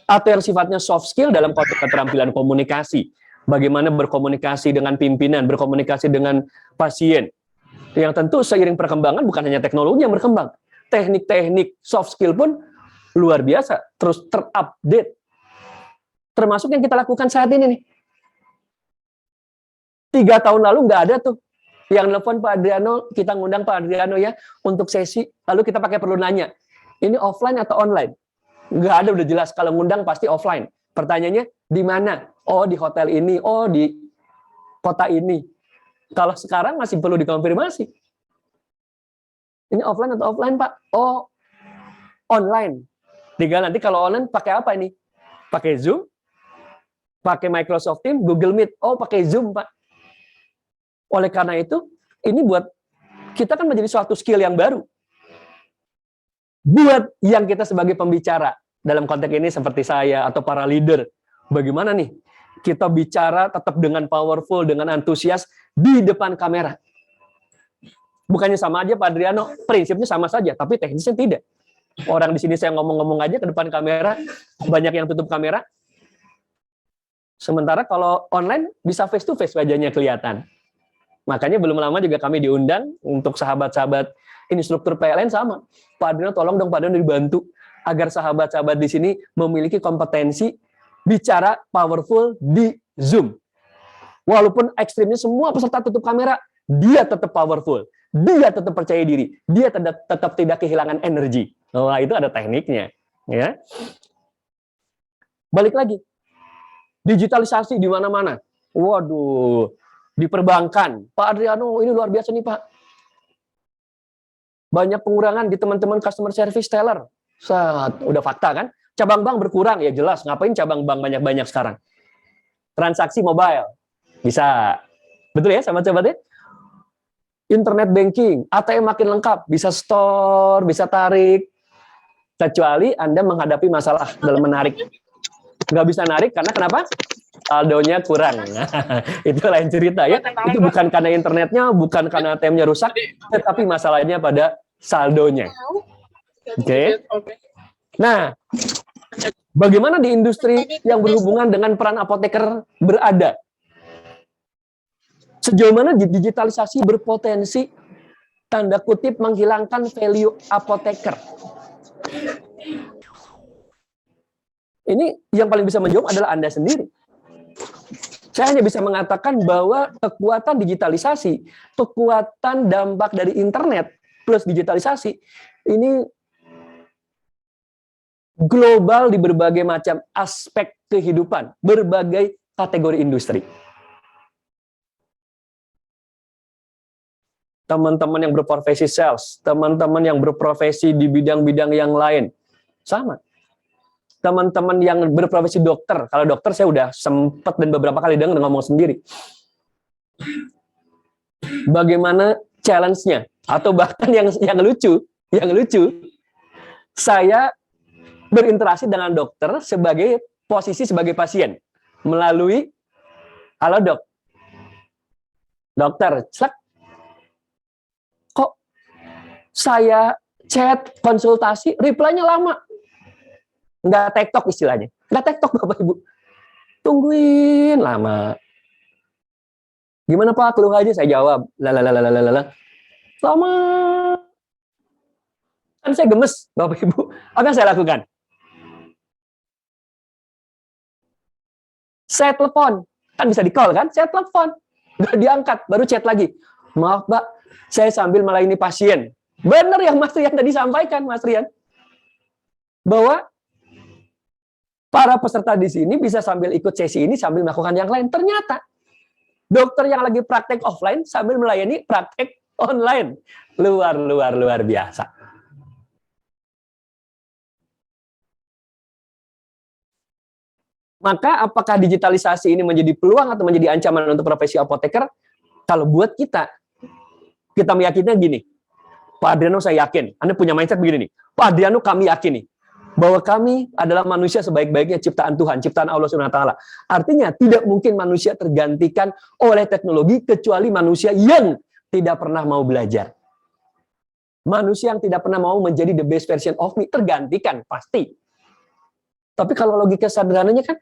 atau yang sifatnya soft skill dalam konteks keterampilan komunikasi. Bagaimana berkomunikasi dengan pimpinan, berkomunikasi dengan pasien. Yang tentu seiring perkembangan bukan hanya teknologi yang berkembang, teknik-teknik soft skill pun luar biasa, terus terupdate. Termasuk yang kita lakukan saat ini nih. 3 tahun lalu nggak ada tuh yang nelfon Pak Adriano, kita ngundang Pak Adriano ya untuk sesi, lalu kita pakai perlu nanya, ini offline atau online? Nggak ada, udah jelas kalau ngundang pasti offline. Pertanyaannya di mana? Oh di hotel ini, oh di kota ini. Kalau sekarang masih perlu dikonfirmasi. Ini offline atau offline Pak? Oh online. Tinggal nanti kalau online pakai apa ini? Pakai Zoom? Pakai Microsoft Teams, Google Meet? Oh pakai Zoom Pak. Oleh karena itu, ini buat kita kan menjadi suatu skill yang baru. Buat yang kita sebagai pembicara, dalam konteks ini seperti saya atau para leader, bagaimana nih kita bicara tetap dengan powerful, dengan antusias di depan kamera. Bukannya sama aja Pak Adriano, prinsipnya sama saja, tapi teknisnya tidak. Orang di sini saya ngomong-ngomong aja ke depan kamera, banyak yang tutup kamera. Sementara kalau online bisa face to face wajahnya kelihatan. Makanya belum lama juga kami diundang untuk sahabat-sahabat instruktur PLN sama. Pak Adriano tolong dong Pak Adriano dibantu agar sahabat-sahabat di sini memiliki kompetensi bicara powerful di Zoom. Walaupun ekstrimnya semua peserta tutup kamera, dia tetap powerful, dia tetap percaya diri, dia tetap tidak kehilangan energi. Wah, itu ada tekniknya, ya. Balik lagi. Digitalisasi di mana-mana. Waduh, di perbankan. Pak Adriano, ini luar biasa nih, Pak. Banyak pengurangan di teman-teman customer service teller. Udah fakta kan? Cabang bank berkurang, ya jelas. Ngapain cabang bank banyak-banyak sekarang? Transaksi mobile. Bisa. Betul ya, sahabat-sahabat? Internet banking, ATM makin lengkap. Bisa store, bisa tarik. Kecuali Anda menghadapi masalah dalam menarik. Nggak bisa narik, karena kenapa? Saldonya kurang. Itu lain cerita ya. Itu bukan karena internetnya, bukan karena ATM-nya rusak, tetapi masalahnya pada saldonya. Oke. Nah, bagaimana di industri yang berhubungan dengan peran apoteker berada? Sejauh mana digitalisasi berpotensi tanda kutip menghilangkan value apoteker? Ini yang paling bisa menjawab adalah Anda sendiri. Saya hanya bisa mengatakan bahwa kekuatan digitalisasi, kekuatan dampak dari internet plus digitalisasi, ini global di berbagai macam aspek kehidupan, berbagai kategori industri. Teman-teman yang berprofesi sales, teman-teman yang berprofesi di bidang-bidang yang lain, sama. Teman-teman yang berprofesi dokter, kalau dokter saya udah sempat dan beberapa kali dengar ngomong sendiri. Bagaimana challenge-nya? Atau bahkan yang lucu, saya berinteraksi dengan dokter sebagai posisi sebagai pasien melalui halo dok, dokter, kok saya chat konsultasi reply-nya lama. Nggak tektok istilahnya. Nggak tektok Bapak Ibu. Tungguin lama. Gimana Pak? Keluh aja saya jawab. Lama. Kan saya gemes Bapak Ibu. Apa yang saya lakukan? Saya telepon. Kan bisa di-call kan? Saya telepon. Nggak diangkat. Baru chat lagi. Maaf Pak, saya sambil melayani pasien. Benar yang Mas Rian tadi sampaikan, Mas Rian. Bahwa para peserta di sini bisa sambil ikut sesi ini sambil melakukan yang lain. Ternyata dokter yang lagi praktek offline sambil melayani praktek online. Luar biasa. Maka apakah digitalisasi ini menjadi peluang atau menjadi ancaman untuk profesi apoteker? Kalau buat kita meyakininya gini. Pak Adriano saya yakin, Anda punya mindset begini nih. Pak Adriano kami yakini bahwa kami adalah manusia sebaik-baiknya ciptaan Tuhan, ciptaan Allah SWT. Artinya tidak mungkin manusia tergantikan oleh teknologi kecuali manusia yang tidak pernah mau belajar. Manusia yang tidak pernah mau menjadi the best version of me tergantikan pasti. Tapi kalau logika sederhananya kan,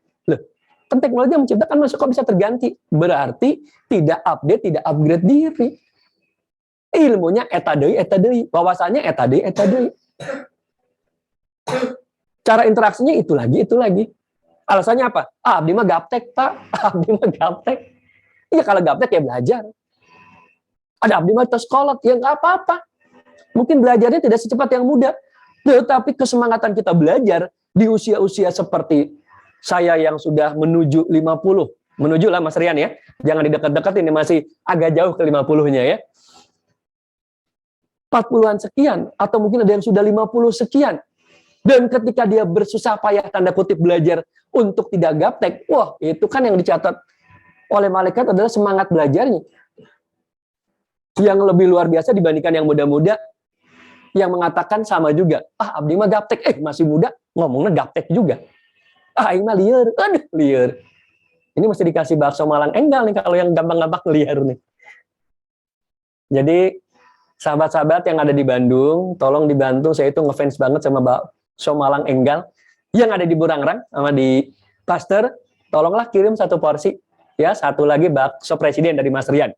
kan teknologi yang menciptakan manusia kok bisa terganti? Berarti tidak update, tidak upgrade diri. Ilmunya eta deui, wawasannya eta deui. Cara interaksinya itu lagi. Alasannya apa? Abdi mah gaptek, Pak. Abdi mah gaptek. Iya, kalau gaptek ya belajar. Ada abdi mah tos kolot, ya nggak apa-apa. Mungkin belajarnya tidak secepat yang muda. Tetapi kesemangatan kita belajar di usia-usia seperti saya yang sudah menuju 50. Menuju lah Mas Rian ya. Jangan didekat-dekat, ini masih agak jauh ke 50-nya ya. 40-an sekian, atau mungkin ada yang sudah 50 sekian. Dan ketika dia bersusah payah tanda kutip belajar untuk tidak gaptek, wah itu kan yang dicatat oleh malaikat adalah semangat belajarnya. Yang lebih luar biasa dibandingkan yang muda-muda, yang mengatakan sama juga, abdi mah gaptek, masih muda, ngomongnya gaptek juga. Ini mah liar, aduh liar. Ini mesti dikasih bakso Malang enggal nih, kalau yang gampang-gampang liar nih. Jadi, sahabat-sahabat yang ada di Bandung, tolong dibantu, saya itu ngefans banget sama bakso Malang enggal yang ada di Burangrang sama di Pasteur. Tolonglah kirim 1 porsi ya, 1 lagi bakso presiden dari Mas Rian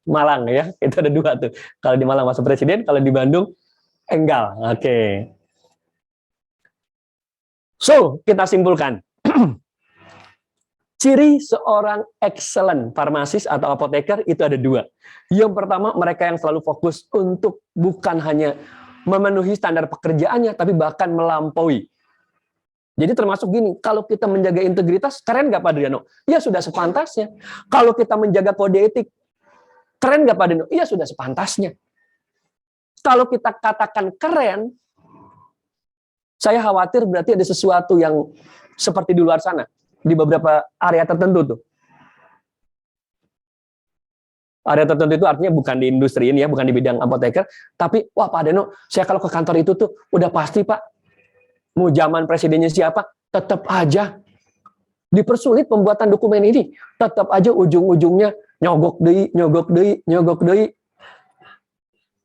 Malang ya, itu ada 2 tuh. Kalau di Malang bakso presiden, kalau di Bandung enggal. Oke. So, kita simpulkan. Ciri seorang excellent farmasis atau apoteker itu ada 2. Yang pertama, mereka yang selalu fokus untuk bukan hanya memenuhi standar pekerjaannya, tapi bahkan melampaui. Jadi termasuk gini, kalau kita menjaga integritas, keren nggak Pak Adriano? Ya sudah sepantasnya. Kalau kita menjaga kode etik, keren nggak Pak Adriano? Ya sudah sepantasnya. Kalau kita katakan keren, saya khawatir berarti ada sesuatu yang seperti di luar sana. Di beberapa area tertentu tuh. Area tertentu itu artinya bukan di industri ini ya, bukan di bidang apoteker, tapi wah Pak Deno, saya kalau ke kantor itu tuh udah pasti Pak, mau zaman presidennya siapa, tetap aja dipersulit pembuatan dokumen ini, tetap aja ujung-ujungnya nyogok deui.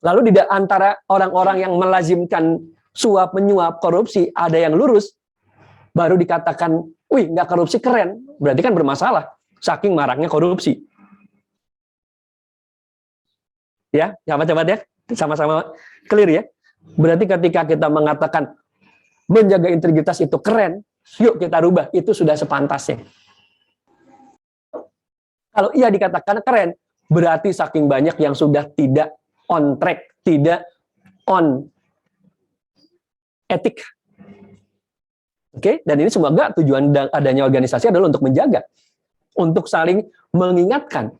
Lalu di antara orang-orang yang melazimkan suap menyuap korupsi, ada yang lurus, baru dikatakan wih, nggak korupsi keren. Berarti kan bermasalah. Saking maraknya korupsi. Ya, sahabat-sahabat ya. Sama-sama clear ya. Berarti ketika kita mengatakan menjaga integritas itu keren, Yuk kita rubah, itu sudah sepantasnya. Kalau iya dikatakan keren, berarti saking banyak yang sudah tidak on track, tidak on etik. Oke, dan ini semoga tujuan adanya organisasi adalah untuk menjaga, untuk saling mengingatkan.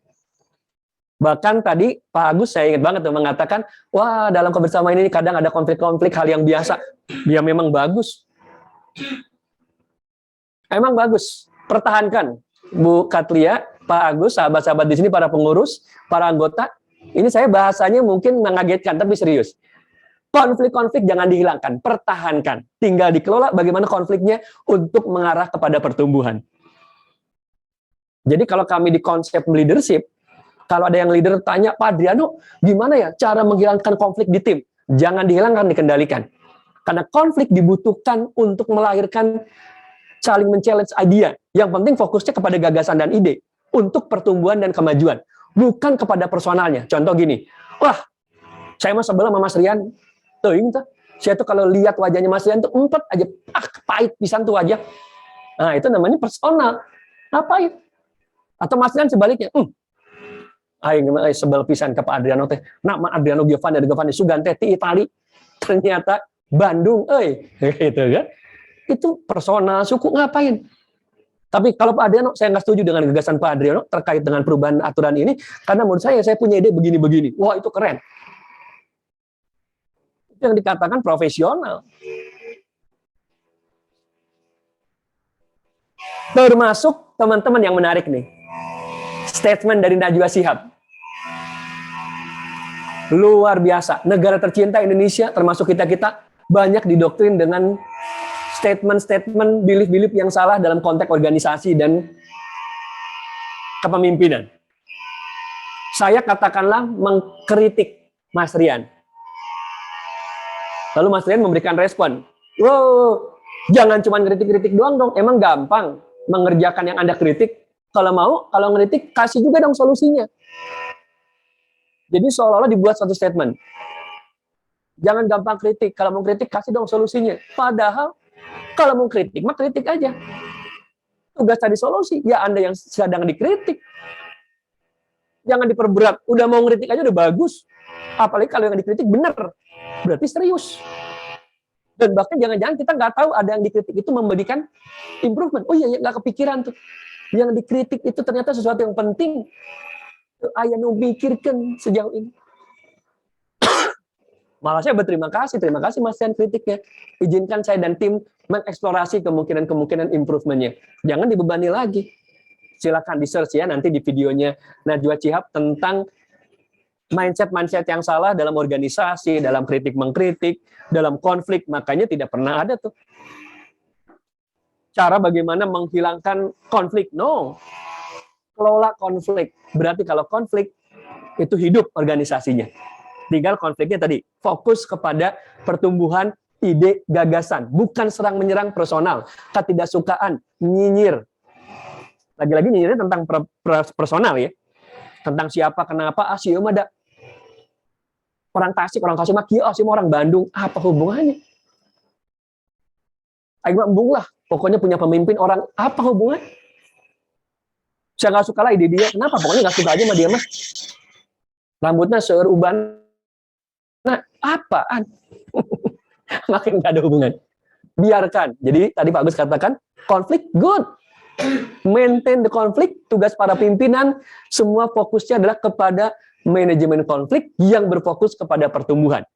Bahkan tadi Pak Agus, saya ingat banget tuh mengatakan, wah dalam kebersamaan ini kadang ada konflik-konflik, hal yang biasa. Ya memang bagus. Emang bagus. Pertahankan, Bu Katlia, Pak Agus, sahabat-sahabat di sini, para pengurus, para anggota. Ini saya bahasanya mungkin mengagetkan, tapi serius. Konflik-konflik jangan dihilangkan, pertahankan. Tinggal dikelola bagaimana konfliknya untuk mengarah kepada pertumbuhan. Jadi kalau kami di konsep leadership, kalau ada yang leader tanya, Pak Adriano, gimana ya cara menghilangkan konflik di tim? Jangan dihilangkan, dikendalikan. Karena konflik dibutuhkan untuk melahirkan saling men-challenge idea. Yang penting fokusnya kepada gagasan dan ide untuk pertumbuhan dan kemajuan, bukan kepada personalnya. Contoh gini, wah, saya mah sebel sama Mas Rian. Tuh, saya tuh kalau lihat wajahnya Mas Rian tuh empet aja, pahit pisan tuh wajah. Nah, itu namanya personal. Ngapain? Atau Mas Rian sebaliknya, aing sebel pisan ke Pak Adriano teh. Nama Adriano Giovanni Sugante ti Itali. Ternyata Bandung, gitu kan. Itu personal, suku ngapain? Tapi kalau Pak Adriano, saya nggak setuju dengan gagasan Pak Adriano terkait dengan perubahan aturan ini, karena menurut saya punya ide begini-begini. Wah, itu keren. Itu yang dikatakan profesional. Termasuk teman-teman yang menarik nih. Statement dari Najwa Shihab. Luar biasa. Negara tercinta Indonesia, termasuk kita-kita, banyak didoktrin dengan statement-statement, belief-belief yang salah dalam konteks organisasi dan kepemimpinan. Saya katakanlah mengkritik Mas Rian. Lalu Mas Rian memberikan respon. Wow, jangan cuma kritik-kritik doang dong. Emang gampang mengerjakan yang Anda kritik? Kalau mau, kalau ngeritik, kasih juga dong solusinya. Jadi seolah-olah dibuat satu statement. Jangan gampang kritik. Kalau mau kritik, kasih dong solusinya. Padahal, kalau mau kritik, mah kritik aja. Tugas cari solusi. Ya Anda yang sedang dikritik. Jangan diperberat. Udah mau ngeritik aja udah bagus. Apalagi kalau yang dikritik benar. Berarti serius. Dan bahkan jangan-jangan kita nggak tahu ada yang dikritik itu memberikan improvement. Oh iya, nggak kepikiran tuh. Yang dikritik itu ternyata sesuatu yang penting. Ayah memikirkan sejauh ini. Malah saya berterima kasih Mas Rian kritiknya. Izinkan saya dan tim mengeksplorasi kemungkinan-kemungkinan improvementnya. Jangan dibebani lagi. Silakan di-search ya nanti di videonya Najwa Shihab tentang mindset yang salah dalam organisasi, dalam kritik-mengkritik, dalam konflik. Makanya tidak pernah ada tuh cara bagaimana menghilangkan konflik. No. Kelola konflik. Berarti kalau konflik, itu hidup organisasinya. Tinggal konfliknya tadi, fokus kepada pertumbuhan ide gagasan. Bukan serang-menyerang personal. Ketidaksukaan, nyinyir. Lagi-lagi nyinyirnya tentang personal ya. Tentang siapa, kenapa, si ada orang Tasik, orang Kasih Maki, si orang Bandung. Apa hubungannya? Ayo embung lah. Pokoknya punya pemimpin orang, apa hubungannya? Saya nggak suka lah ide dia. Kenapa? Pokoknya nggak suka aja sama dia mah. Rambutnya seueur uban. Nah, apaan? Makin nggak ada hubungan. Biarkan. Jadi tadi Pak Agus katakan, konflik good. Maintain the conflict. Tugas para pimpinan, semua fokusnya adalah kepada manajemen konflik yang berfokus kepada pertumbuhan.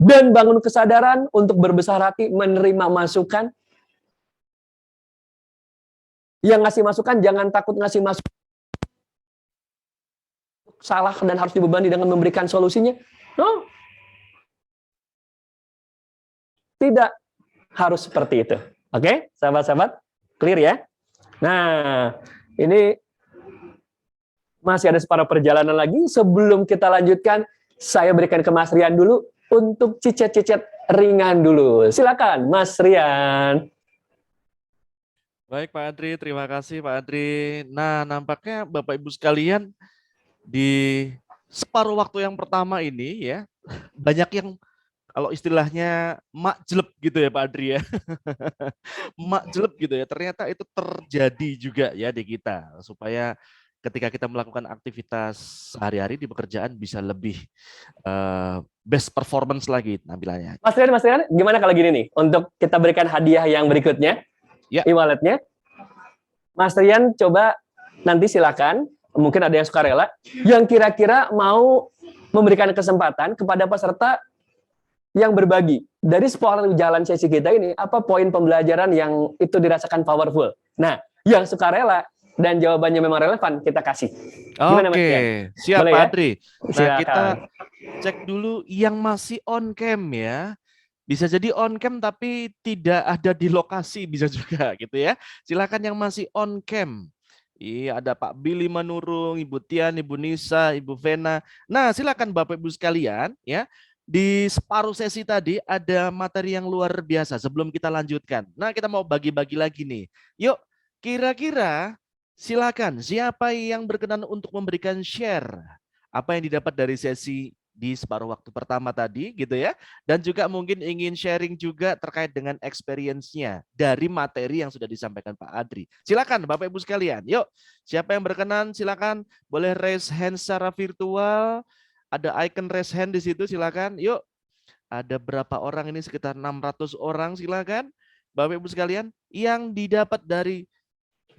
Dan bangun kesadaran untuk berbesar hati menerima masukan. Yang ngasih masukan jangan takut ngasih masukan salah dan harus dibebani dengan memberikan solusinya. No. Tidak harus seperti itu. Oke, sahabat-sahabat? Clear ya? Nah, ini masih ada separuh perjalanan lagi. Sebelum kita lanjutkan, saya berikan ke Mas Rian dulu untuk cicet-cicet ringan dulu. Silakan, Mas Rian. Baik Pak Adri, terima kasih Pak Adri. Nah, nampaknya Bapak Ibu sekalian di separuh waktu yang pertama ini ya, banyak yang kalau istilahnya mak jelep gitu ya Pak Adri ya. Mak jelep gitu ya. Ternyata itu terjadi juga ya di kita supaya ketika kita melakukan aktivitas sehari-hari di pekerjaan bisa lebih best performance lagi tampilannya. Mas Rian, gimana kalau gini nih? Untuk kita berikan hadiah yang berikutnya, Ya. e-walletnya. Mas Rian coba nanti silakan, mungkin ada yang sukarela, yang kira-kira mau memberikan kesempatan kepada peserta yang berbagi. Dari sepanjang jalan sesi kita ini, apa poin pembelajaran yang itu dirasakan powerful? Nah, yang sukarela dan jawabannya memang relevan, kita kasih. Gimana, Mas Rian? Oke, siap Boleh Pak ya? Adri. Nah, Silakan. kita cek dulu yang masih on cam ya. Bisa jadi on cam tapi tidak ada di lokasi bisa juga gitu ya. Silakan yang masih on cam. Iya, ada Pak Billy Manurung, Ibu Tian, Ibu Nisa, Ibu Vena. Nah, silakan Bapak Ibu sekalian ya. Di separuh sesi tadi ada materi yang luar biasa sebelum kita lanjutkan. Nah, kita mau bagi-bagi lagi nih. Yuk, kira-kira silakan siapa yang berkenan untuk memberikan share apa yang didapat dari sesi di separuh waktu pertama tadi gitu ya. Dan juga mungkin ingin sharing juga terkait dengan experience-nya dari materi yang sudah disampaikan Pak Adri. Silakan Bapak Ibu sekalian. Yuk, siapa yang berkenan silakan boleh raise hand secara virtual. Ada icon raise hand di situ silakan. Yuk. Ada berapa orang ini sekitar 600 orang silakan. Bapak Ibu sekalian yang didapat dari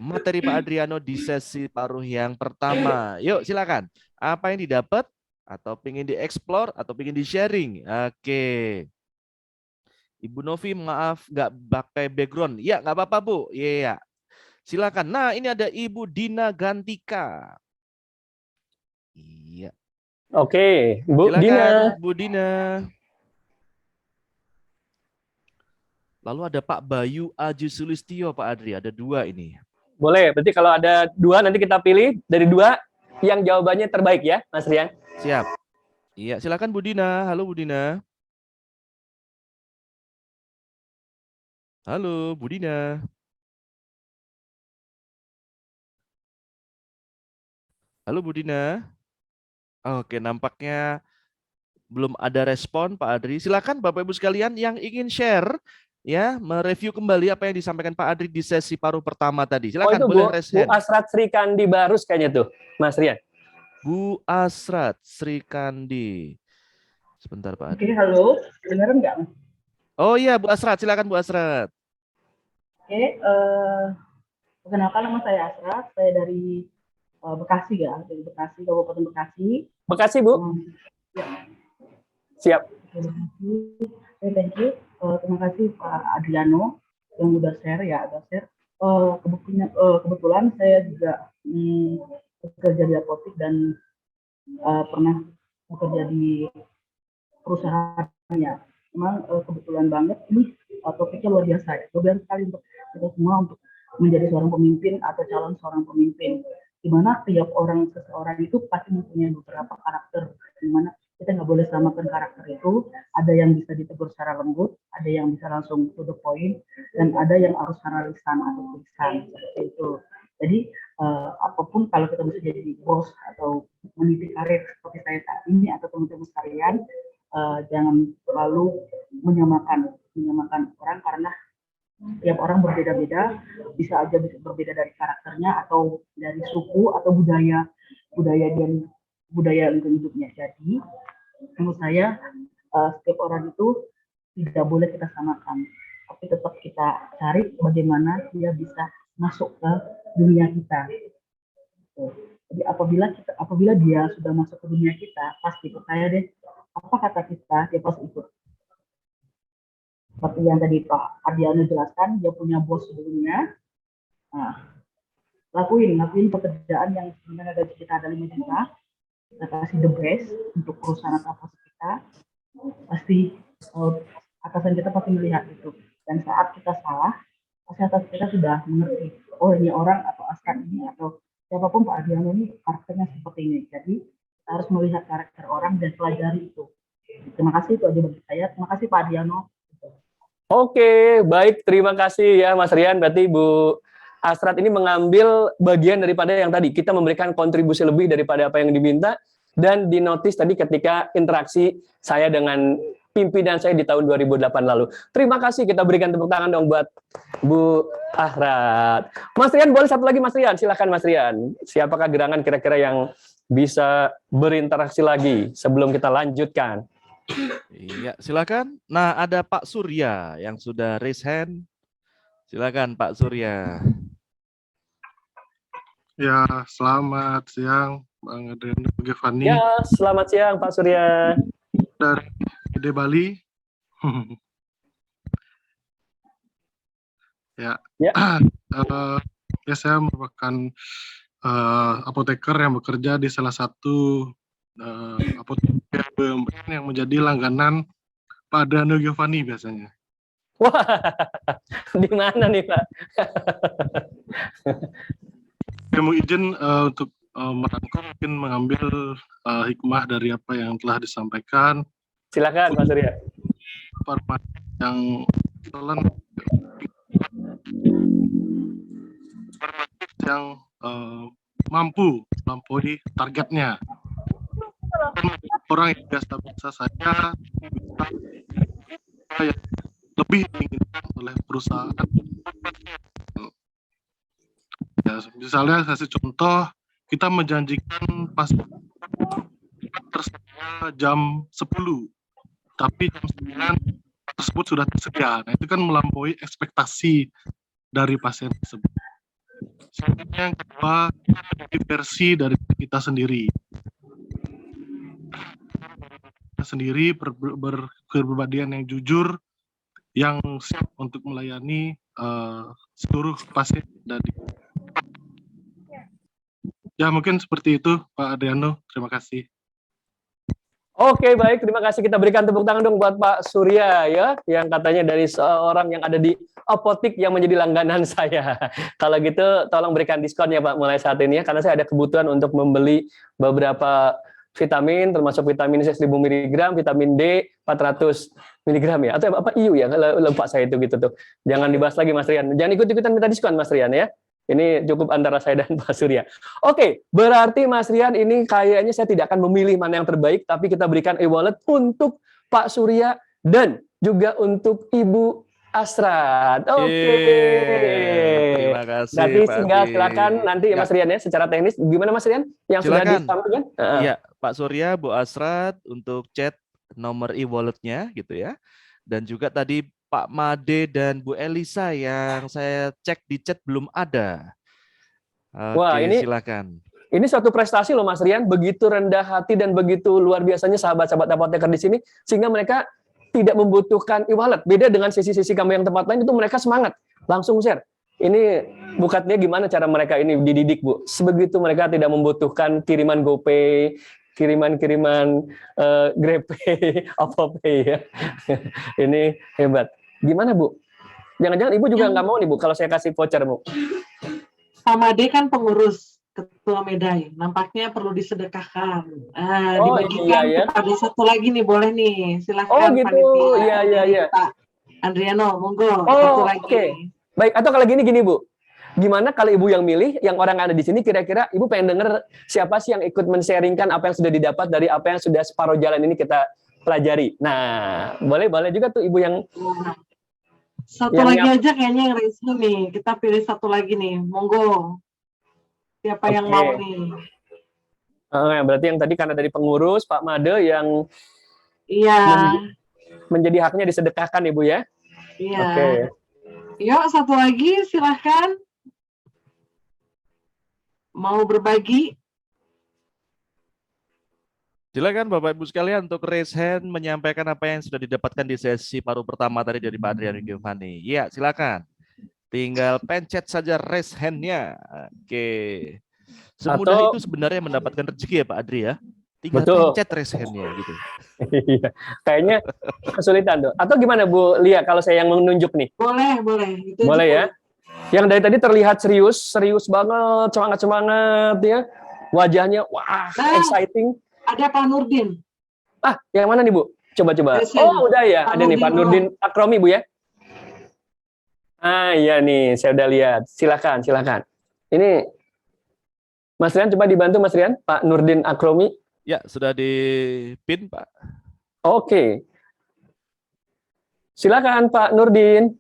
materi Pak Adriano di sesi paruh yang pertama. Yuk silakan. Apa yang didapat atau ingin dieksplor atau ingin di-sharing? Oke. Ibu Novi maaf nggak pakai background. Ya nggak apa-apa Bu. Iya. Silakan. Nah ini ada Ibu Dina Gantika. Iya. Oke, Bu Silakan, Dina. Bu Dina. Lalu ada Pak Bayu Aji Sulistyo, Pak Adri. Ada 2 ini. Boleh, berarti kalau ada 2 nanti kita pilih dari 2 yang jawabannya terbaik ya, Mas Rian. Siap. Iya, silakan Bu Dina. Halo Bu Dina. Halo Bu Dina. Halo Bu Dina. Oke, nampaknya belum ada respon Pak Adri. Silakan Bapak Ibu sekalian yang ingin share ya, mereview kembali apa yang disampaikan Pak Adri di sesi paruh pertama tadi. Silakan itu boleh Bu raise hand. Asrat Sri Kandi Barus kayaknya tuh, Mas Rian. Bu Asrat Sri Kandi. Sebentar Pak Adri. Oke, halo, dengeran nggak? Oh iya Bu Asrat, silakan Bu Asrat. Oke, perkenalkan nama saya Asrat, saya dari Bekasi ya, dari Bekasi, Kabupaten Bekasi. Bekasi Bu. Ya, Siap. Bekasi. Thank you. Terima kasih Pak Adriano yang udah share ya, kebetulan saya juga bekerja di apotek dan pernah bekerja di perusahaannya. Memang kebetulan banget ini topiknya luar biasa ya. Luar biasa sekali untuk kita semua untuk menjadi seorang pemimpin atau calon seorang pemimpin. Di mana tiap seseorang itu pasti mempunyai beberapa karakter. Di mana kita nggak boleh samakan karakter itu. Ada yang bisa ditegur secara lembut, ada yang bisa langsung to the point, dan ada yang harus secara lisan atau tulisan seperti itu. Jadi apapun kalau kita bisa jadi bos atau meniti karir seperti saya saat ini atau teman-teman sekalian, jangan terlalu menyamakan orang karena tiap orang berbeda-beda, bisa berbeda dari karakternya atau dari suku atau budaya lingkungan hidupnya. Jadi menurut saya setiap orang itu tidak boleh kita samakan, tapi tetap kita cari bagaimana dia bisa masuk ke dunia kita. Jadi apabila dia sudah masuk ke dunia kita, pasti percaya deh apa kata kita, dia pasti ikut. Seperti yang tadi Pak Adriano jelaskan, dia punya bos sebelumnya. Nah, lakuin pekerjaan yang sebenarnya kita ada 5 juta, kita kasih the best untuk perusahaan atau apa kita, pasti atasan kita pasti melihat itu. Dan saat kita salah, pasti atasan kita sudah mengerti, oh ini orang atau Askan ini atau siapapun Pak Adriano ini karakternya seperti ini. Jadi kita harus melihat karakter orang dan pelajari itu. Terima kasih, itu aja bagi saya. Terima kasih Pak Adriano. Oke, baik, terima kasih ya Mas Rian. Berarti Bu Asrat ini mengambil bagian daripada yang tadi, kita memberikan kontribusi lebih daripada apa yang diminta, dan dinotis tadi ketika interaksi saya dengan pimpinan saya di tahun 2008 lalu. Terima kasih, kita berikan tepuk tangan dong buat Bu Ahrat. Mas Rian, boleh satu lagi Mas Rian? Silakan Mas Rian. Siapakah gerangan kira-kira yang bisa berinteraksi lagi sebelum kita lanjutkan? Iya, silakan. Nah, ada Pak Surya yang sudah raise hand. Silakan Pak Surya. Ya, selamat siang Bang Adriano Giovanni Ya, selamat siang Pak Surya. dari Gede Bali. Ya, Ya. Ya saya merupakan apoteker yang bekerja di salah satu apoteker BUMN yang menjadi langganan Pak Adriano Giovanni biasanya. Wah, di mana nih Pak? Saya mau izin untuk merangkum, mungkin mengambil hikmah dari apa yang telah disampaikan. Silakan Pak Surya. Format yang telan yang mampu melampaui targetnya. Orang yang biasa-biasa saja bisa yang lebih diinginkan oleh perusahaan. Ya, misalnya kasih contoh, kita menjanjikan pas tersedia jam 10, tapi jam 9 tersebut sudah tersedia. Nah, itu kan melampaui ekspektasi dari pasien tersebut. Selanjutnya yang kedua, kita menjadi versi dari kita sendiri. Kita sendiri berkepribadian yang jujur, yang siap untuk melayani seluruh pasien dari. Ya, mungkin seperti itu Pak Adriano. Terima kasih. Oke, baik, terima kasih. Kita berikan tepuk tangan dong buat Pak Surya ya, yang katanya dari seorang yang ada di apotik yang menjadi langganan saya. Kalau gitu tolong berikan diskon ya Pak mulai saat ini ya, karena saya ada kebutuhan untuk membeli beberapa vitamin, termasuk vitamin C 1000 mg, vitamin D 400 mg ya, atau apa IU ya, lupa saya itu gitu tuh. Jangan dibahas lagi Mas Rian. Jangan ikut-ikutan minta diskon Mas Rian ya. Ini cukup antara saya dan Pak Surya. Oke, berarti Mas Rian ini kayaknya saya tidak akan memilih mana yang terbaik, tapi kita berikan e-wallet untuk Pak Surya dan juga untuk Ibu Asrat. Oke. Terima kasih. Nanti Pak tinggal Adi. silakan nanti Ya. Mas Rian ya, secara teknis gimana Mas Rian yang sudah Silakan. disampaikan? Iya, Pak Surya, Bu Asrat untuk chat nomor e-walletnya gitu ya. Dan juga tadi Pak Made dan Bu Elisa yang saya cek di chat belum ada. Oke, Wah, ini silakan. Ini suatu prestasi loh Mas Rian, begitu rendah hati dan begitu luar biasanya sahabat-sahabat apoteker di sini, sehingga mereka tidak membutuhkan e-wallet. Beda dengan sisi-sisi kami yang tempat lain, itu mereka semangat, langsung share. Ini bukatnya gimana cara mereka ini dididik Bu? Sebegitu mereka tidak membutuhkan kiriman GoPay, kiriman-kiriman GrabPay, AvoPay ya. Ini hebat. Gimana Bu? Jangan-jangan Ibu juga nggak mau nih Bu, kalau saya kasih voucher Bu? Pak Made kan pengurus Ketua Medai, nampaknya perlu disedekahkan. Dibagikan iya, ya. kepada satu lagi nih, boleh nih, silahkan. Oh gitu, panitia. iya. Pak Adriano, monggo. Oh, satu lagi. oke. Baik, atau kalau gini Bu, gimana kalau Ibu yang milih, yang orang ada di sini kira-kira Ibu pengen denger siapa sih yang ikut men-sharingkan apa yang sudah didapat dari apa yang sudah separuh jalan ini kita pelajari. Nah, boleh juga tuh Ibu yang Satu yang lagi aja kayaknya yang raise nih. Kita pilih satu lagi nih, monggo. Siapa yang mau nih? berarti yang tadi karena dari pengurus Pak Made yang Iya. menjadi haknya disedekahkan Ibu ya. Iya. Oke. Yuk, satu lagi, silahkan. Mau berbagi? Silakan Bapak Ibu sekalian untuk raise hand menyampaikan apa yang sudah didapatkan di sesi paruh pertama tadi dari Pak Adriano Giovanni. Ya, silakan. Tinggal pencet saja raise hand-nya. Oke. Semudah itu sebenarnya mendapatkan rezeki ya Pak Adri ya. Tinggal pencet raise hand-nya gitu. Iya. Kayaknya kesulitan tuh. Atau gimana Bu Lia kalau saya yang menunjuk nih? Boleh. Itu boleh ya. Yang dari tadi terlihat serius banget, semangat ya. Wajahnya wah, exciting. Ada Pak Nurdin. Ah, yang mana nih Bu? Coba. Oh, udah ya. Ada nih Pak Nurdin Akromi Bu ya. Ah, iya nih, saya udah lihat. Silakan. Ini Mas Rian coba dibantu Mas Rian, Pak Nurdin Akromi. Ya, sudah di pin Pak. Oke. Silakan Pak Nurdin.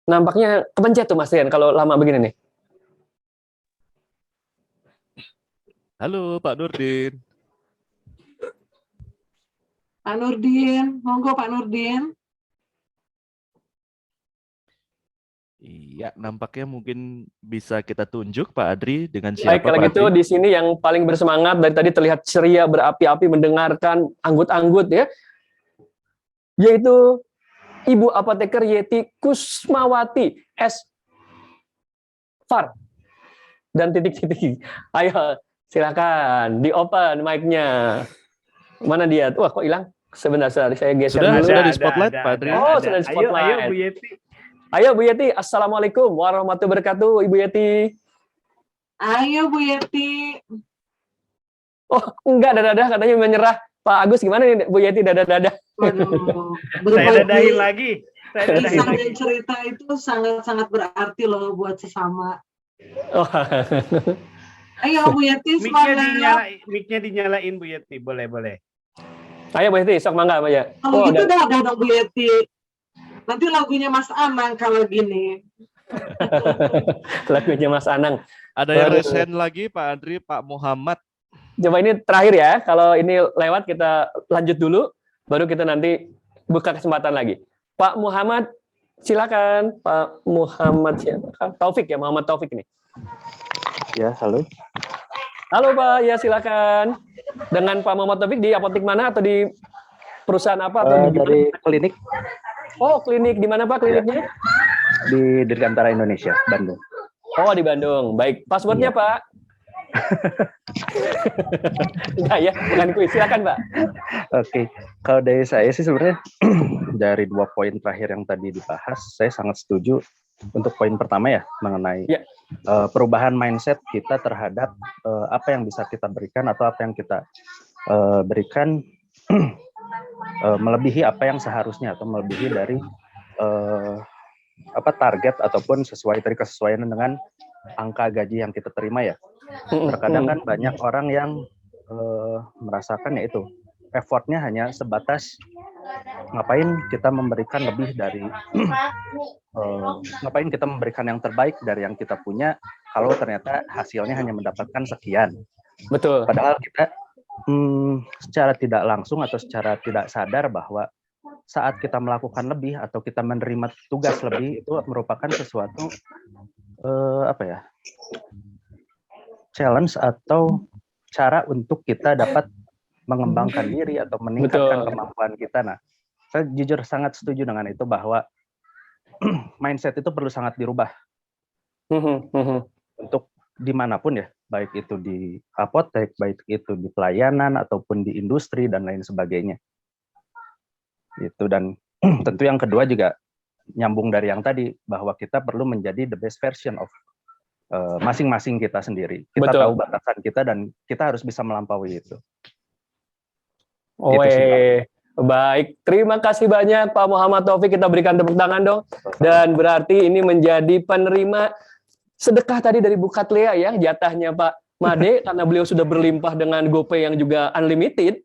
Nampaknya kepencet tuh Mas Rian kalau lama begini nih. Halo Pak Nurdin. Pak Nurdin, monggo Pak Nurdin. Iya, nampaknya mungkin bisa kita tunjuk Pak Adri dengan Baik, siapa kalau Pak gitu Adri? di sini yang paling bersemangat dari tadi terlihat ceria berapi-api mendengarkan anggut-anggut ya, yaitu Ibu Apoteker Yeti Kusmawati S. Far dan titik-titik. Ayo, silakan di open mic-nya. Mana dia? Wah, kok hilang? Sebentar, saya geser Sudah, dulu. sudah di spotlight Pak Adri. Oh, sudah di spotlight. Ayo Bu Yeti. Ayo Bu Yeti, Assalamualaikum warahmatullahi wabarakatuh, Ibu Yeti. Ayo Bu Yeti. Oh, enggak, dadah katanya menyerah. Pak Agus gimana nih Bu Yeti, dadah-dadah? Waduh, Saya dadahin berbagi lagi. Saya dadahin kisah lagi. dan cerita itu sangat-sangat berarti loh buat sesama. Oh. Ayo Bu Yeti, semangat. Mic-nya dinyalain Bu Yeti. Boleh, boleh. Ayo Bu Yeti, sok mangga Mbak ya. Kalau Oh, gitu ada- dadah dong Bu Yeti. Nanti lagunya Mas Anang kalau gini. lagunya Mas Anang. Ada yang Waduh. raise hand lagi Pak Adri, Pak Muhammad. Coba ini terakhir ya, kalau ini lewat kita lanjut dulu, baru kita nanti buka kesempatan lagi. Pak Muhammad, silakan. Pak Muhammad siapa? Taufik ya, Muhammad Taufik ini. Ya, halo. Halo Pak, ya silakan. Dengan Pak Muhammad Taufik di apotek mana atau di perusahaan apa atau di Dari klinik Oh, klinik di mana Pak kliniknya? di Dirgantara Indonesia, Bandung. Oh, di Bandung. Baik, passwordnya Pak. Enggak ya, bukan kuis. Silakan Pak. Oke, kalau dari saya sih sebenarnya dari 2 poin terakhir yang tadi dibahas, saya sangat setuju untuk poin pertama ya mengenai Ya. Perubahan mindset kita terhadap apa yang bisa kita berikan atau apa yang kita berikan melebihi apa yang seharusnya atau melebihi dari target ataupun sesuai dari kesesuaian dengan angka gaji yang kita terima ya. Terkadang kan banyak orang yang merasakan ya itu effortnya hanya sebatas ngapain kita memberikan lebih dari ngapain kita memberikan yang terbaik dari yang kita punya kalau ternyata hasilnya hanya mendapatkan sekian. Betul. Padahal kita secara tidak langsung atau secara tidak sadar bahwa saat kita melakukan lebih atau kita menerima tugas lebih itu merupakan sesuatu challenge atau cara untuk kita dapat mengembangkan diri atau meningkatkan Betul. kemampuan kita. Nah, saya jujur sangat setuju dengan itu bahwa mindset itu perlu sangat dirubah untuk dimanapun ya, baik itu di apotek, baik itu di pelayanan ataupun di industri dan lain sebagainya. Itu dan tentu yang kedua juga nyambung dari yang tadi bahwa kita perlu menjadi the best version of masing-masing kita sendiri. Kita Betul. tahu batasan kita dan kita harus bisa melampaui itu. Baik, terima kasih banyak Pak Muhammad Taufik, kita berikan tepuk tangan dong. Dan berarti ini menjadi penerima sedekah tadi dari Bu Katlea ya, jatahnya Pak Made, karena beliau sudah berlimpah dengan GoPay yang juga unlimited,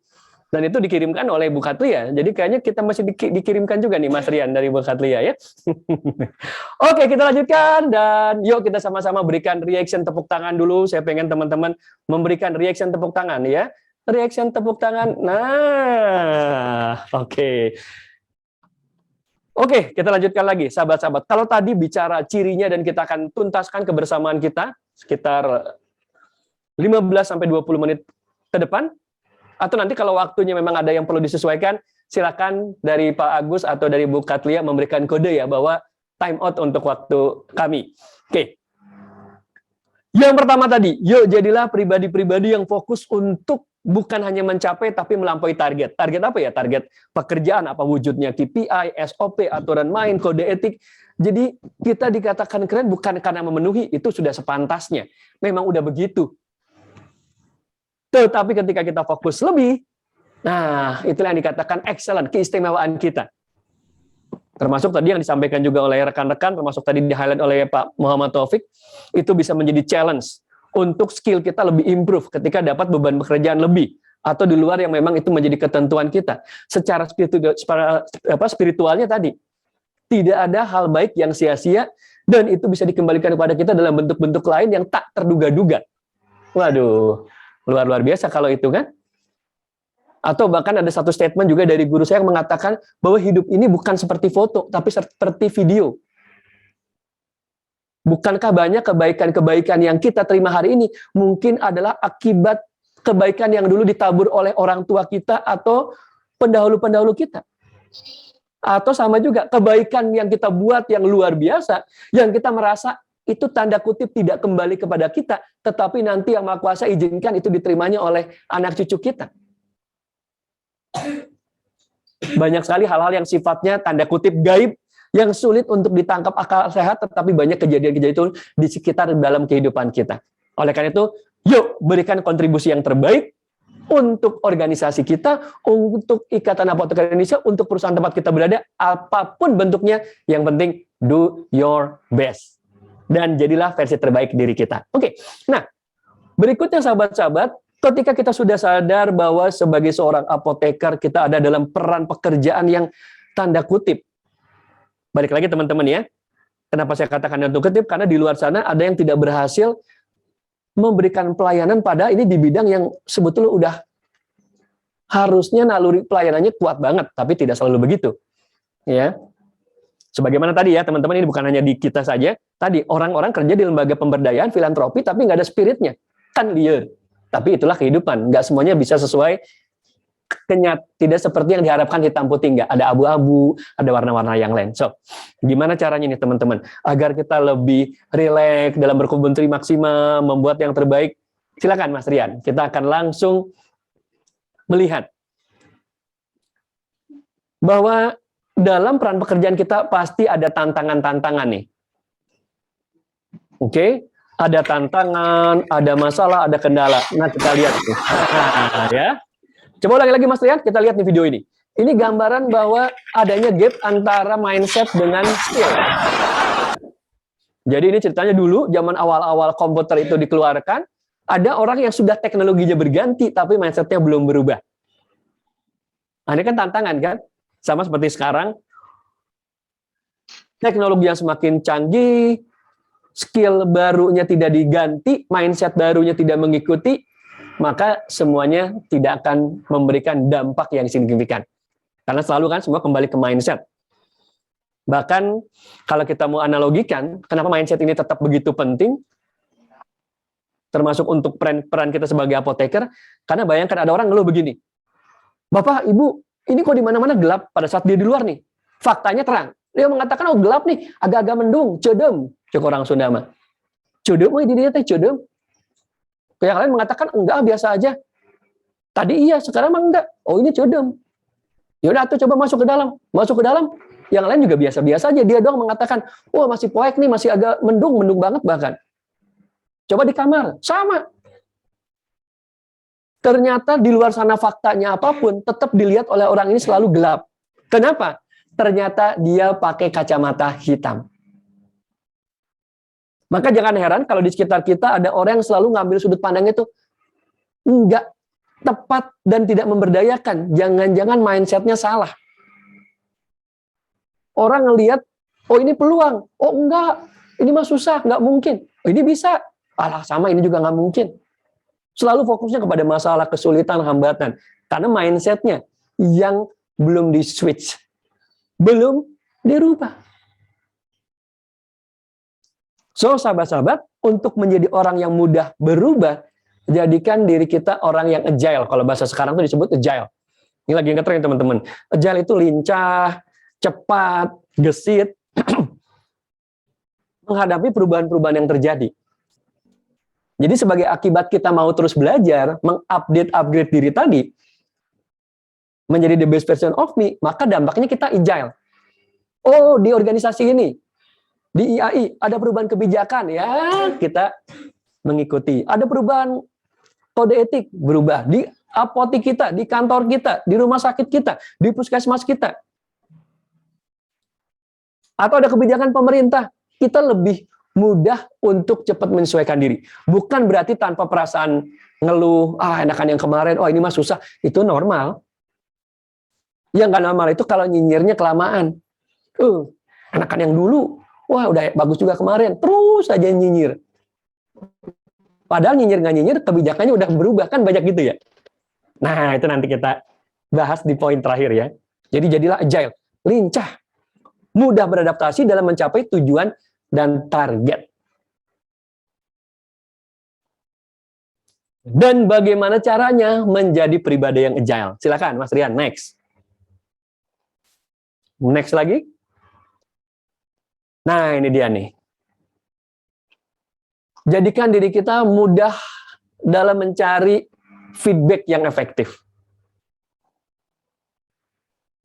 dan itu dikirimkan oleh Bu Katlea. Jadi kayaknya kita masih dikirimkan juga nih Mas Rian dari Bu Katlea ya. Oke, kita lanjutkan dan yuk kita sama-sama berikan reaction tepuk tangan dulu. Saya pengen teman-teman memberikan reaction tepuk tangan ya. Reaction tepuk tangan. Nah, oke. Oke, kita lanjutkan lagi, sahabat-sahabat. Kalau tadi bicara cirinya dan kita akan tuntaskan kebersamaan kita sekitar 15-20 menit ke depan, atau nanti kalau waktunya memang ada yang perlu disesuaikan, silakan dari Pak Agus atau dari Bu Katlea memberikan kode ya bahwa time out untuk waktu kami. Oke. Yang pertama tadi, yuk jadilah pribadi-pribadi yang fokus untuk bukan hanya mencapai tapi melampaui target. Target apa ya? Target pekerjaan, apa wujudnya KPI, SOP, aturan main, kode etik. Jadi kita dikatakan keren bukan karena memenuhi, itu sudah sepantasnya. Memang udah begitu. Tetapi ketika kita fokus lebih, nah itulah yang dikatakan excellent, keistimewaan kita. Termasuk tadi yang disampaikan juga oleh rekan-rekan, termasuk tadi di-highlight oleh Pak Muhammad Taufik, itu bisa menjadi challenge untuk skill kita lebih improve ketika dapat beban pekerjaan lebih. atau di luar yang memang itu menjadi ketentuan kita. Secara spiritualnya tadi, tidak ada hal baik yang sia-sia, dan itu bisa dikembalikan kepada kita dalam bentuk-bentuk lain yang tak terduga-duga. Waduh, luar biasa kalau itu kan. Atau bahkan ada satu statement juga dari guru saya yang mengatakan bahwa hidup ini bukan seperti foto, tapi seperti video. Bukankah banyak kebaikan-kebaikan yang kita terima hari ini mungkin adalah akibat kebaikan yang dulu ditabur oleh orang tua kita atau pendahulu-pendahulu kita? Atau sama juga, kebaikan yang kita buat yang luar biasa, yang kita merasa itu tanda kutip tidak kembali kepada kita, tetapi nanti Yang Maha Kuasa izinkan itu diterimanya oleh anak cucu kita. Banyak sekali hal-hal yang sifatnya tanda kutip gaib, yang sulit untuk ditangkap akal sehat, tetapi banyak kejadian-kejadian itu di sekitar dalam kehidupan kita. Oleh karena itu, yuk berikan kontribusi yang terbaik untuk organisasi kita, untuk Ikatan Apoteker Indonesia, untuk perusahaan tempat kita berada, apapun bentuknya, yang penting do your best. Dan jadilah versi terbaik diri kita. Oke, nah berikutnya sahabat-sahabat, ketika kita sudah sadar bahwa sebagai seorang apoteker kita ada dalam peran pekerjaan yang tanda kutip. Balik lagi teman-teman ya. Kenapa saya katakan tanda kutip? Karena di luar sana ada yang tidak berhasil memberikan pelayanan pada ini di bidang yang sebetulnya udah harusnya naluri pelayanannya kuat banget, tapi tidak selalu begitu. Ya. Sebagaimana tadi ya teman-teman, ini bukan hanya di kita saja. Tadi orang-orang kerja di lembaga pemberdayaan, filantropi, tapi nggak ada spiritnya. Kan liar. Tapi itulah kehidupan, nggak semuanya bisa sesuai tidak seperti yang diharapkan hitam putih, nggak ada abu-abu, ada warna-warna yang lain. So, gimana caranya nih teman-teman agar kita lebih rileks dalam berkebun tri maksimal, membuat yang terbaik? Silakan Mas Rian, kita akan langsung melihat bahwa dalam peran pekerjaan kita pasti ada tantangan-tantangan nih. Oke? Ada tantangan, ada masalah, ada kendala. Nah, kita lihat nih. Nah, ya. Coba lagi Mas Rian, kita lihat nih video ini. Ini gambaran bahwa adanya gap antara mindset dengan skill. Jadi ini ceritanya dulu, zaman awal-awal komputer itu dikeluarkan, ada orang yang sudah teknologinya berganti, tapi mindsetnya belum berubah. Nah, ini kan tantangan kan? Sama seperti sekarang, teknologi yang semakin canggih, skill barunya tidak diganti, mindset barunya tidak mengikuti, maka semuanya tidak akan memberikan dampak yang signifikan. Karena selalu kan semua kembali ke mindset. Bahkan kalau kita mau analogikan, kenapa mindset ini tetap begitu penting, termasuk untuk peran kita sebagai apoteker, karena bayangkan ada orang ngeluh begini, Bapak, Ibu, ini kok di mana-mana gelap pada saat dia di luar nih. Faktanya terang. Dia mengatakan, oh gelap nih, agak-agak mendung, cedem. Cek orang Sunda mah. Cedem, di dia teh cedem. Yang lain mengatakan, enggak, biasa aja. Tadi iya, sekarang mah enggak. Oh ini cedem. Yaudah, tuh coba masuk ke dalam. Masuk ke dalam. Yang lain juga biasa-biasa aja. Dia doang mengatakan, oh masih poek nih, masih agak mendung banget bahkan. Coba di kamar, sama. Ternyata di luar sana faktanya apapun, tetap dilihat oleh orang ini selalu gelap. Kenapa? Ternyata dia pakai kacamata hitam. Maka jangan heran kalau di sekitar kita ada orang yang selalu ngambil sudut pandang itu enggak tepat dan tidak memberdayakan. Jangan-jangan mindsetnya salah. Orang ngelihat, oh ini peluang, oh enggak, ini mah susah, enggak mungkin. Oh, ini bisa, alah sama ini juga enggak mungkin. Selalu fokusnya kepada masalah, kesulitan, hambatan. Karena mindsetnya yang belum di-switch, belum dirubah. So, sahabat-sahabat, untuk menjadi orang yang mudah berubah, jadikan diri kita orang yang agile. Kalau bahasa sekarang itu disebut agile. Ini lagi yang ngetren teman-teman. Agile itu lincah, cepat, gesit, menghadapi perubahan-perubahan yang terjadi. Jadi sebagai akibat kita mau terus belajar, mengupdate diri tadi, menjadi the best version of me, maka dampaknya kita agile. Oh, di organisasi ini, di IAI ada perubahan kebijakan, ya kita mengikuti. Ada perubahan kode etik, berubah. Di apotek kita, di kantor kita, di rumah sakit kita, di puskesmas kita. Atau ada kebijakan pemerintah, kita lebih mudah untuk cepat menyesuaikan diri. Bukan berarti tanpa perasaan ngeluh, enakan yang kemarin, ini mah susah. Itu normal. Yang nggak normal itu kalau nyinyirnya kelamaan. Enakan yang dulu, udah bagus juga kemarin, terus aja nyinyir. Padahal nyinyir nggak nyinyir, kebijakannya udah berubah, kan banyak gitu ya. Nah, itu nanti kita bahas di poin terakhir ya. Jadi jadilah agile, lincah, mudah beradaptasi dalam mencapai tujuan dan target. Dan bagaimana caranya menjadi pribadi yang agile? Silakan, Mas Rian, next. Next lagi. Nah, ini dia nih. Jadikan diri kita mudah dalam mencari feedback yang efektif.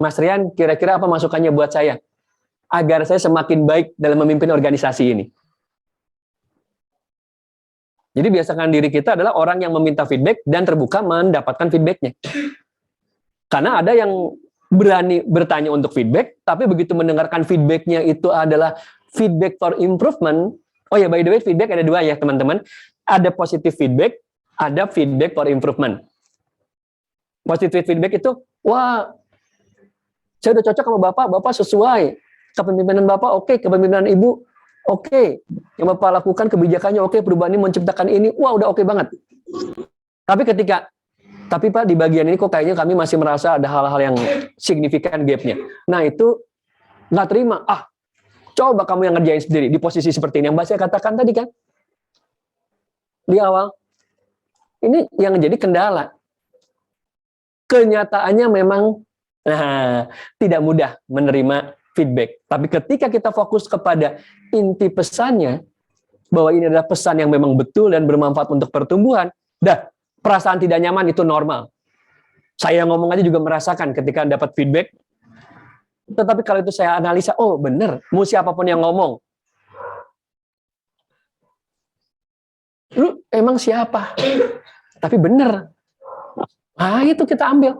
Mas Rian, kira-kira apa masukannya buat saya? Agar saya semakin baik dalam memimpin organisasi ini. Jadi biasakan diri kita adalah orang yang meminta feedback dan terbuka mendapatkan feedbacknya. Karena ada yang berani bertanya untuk feedback, tapi begitu mendengarkan feedbacknya itu adalah feedback for improvement. Oh ya, by the way, feedback ada dua ya teman-teman. Ada positive feedback, ada feedback for improvement. Positive feedback itu, wah, saya udah cocok sama Bapak, Bapak sesuai. Kepemimpinan Bapak oke, kepemimpinan Ibu oke. Yang Bapak lakukan kebijakannya oke, perubahan ini menciptakan ini, wah udah oke banget. Tapi Pak, di bagian ini kok kayaknya kami masih merasa ada hal-hal yang signifikan gap-nya. Nah itu nggak terima. Coba kamu yang ngerjain sendiri di posisi seperti ini. Yang Mbak saya katakan tadi kan, di awal. Ini yang jadi kendala. Kenyataannya memang tidak mudah menerima feedback. Tapi ketika kita fokus kepada inti pesannya, bahwa ini adalah pesan yang memang betul dan bermanfaat untuk pertumbuhan, perasaan tidak nyaman itu normal. Saya ngomong aja juga merasakan ketika dapat feedback. Tetapi kalau itu saya analisa, bener, mau siapapun yang ngomong. Lu emang siapa? Tapi bener. Itu kita ambil.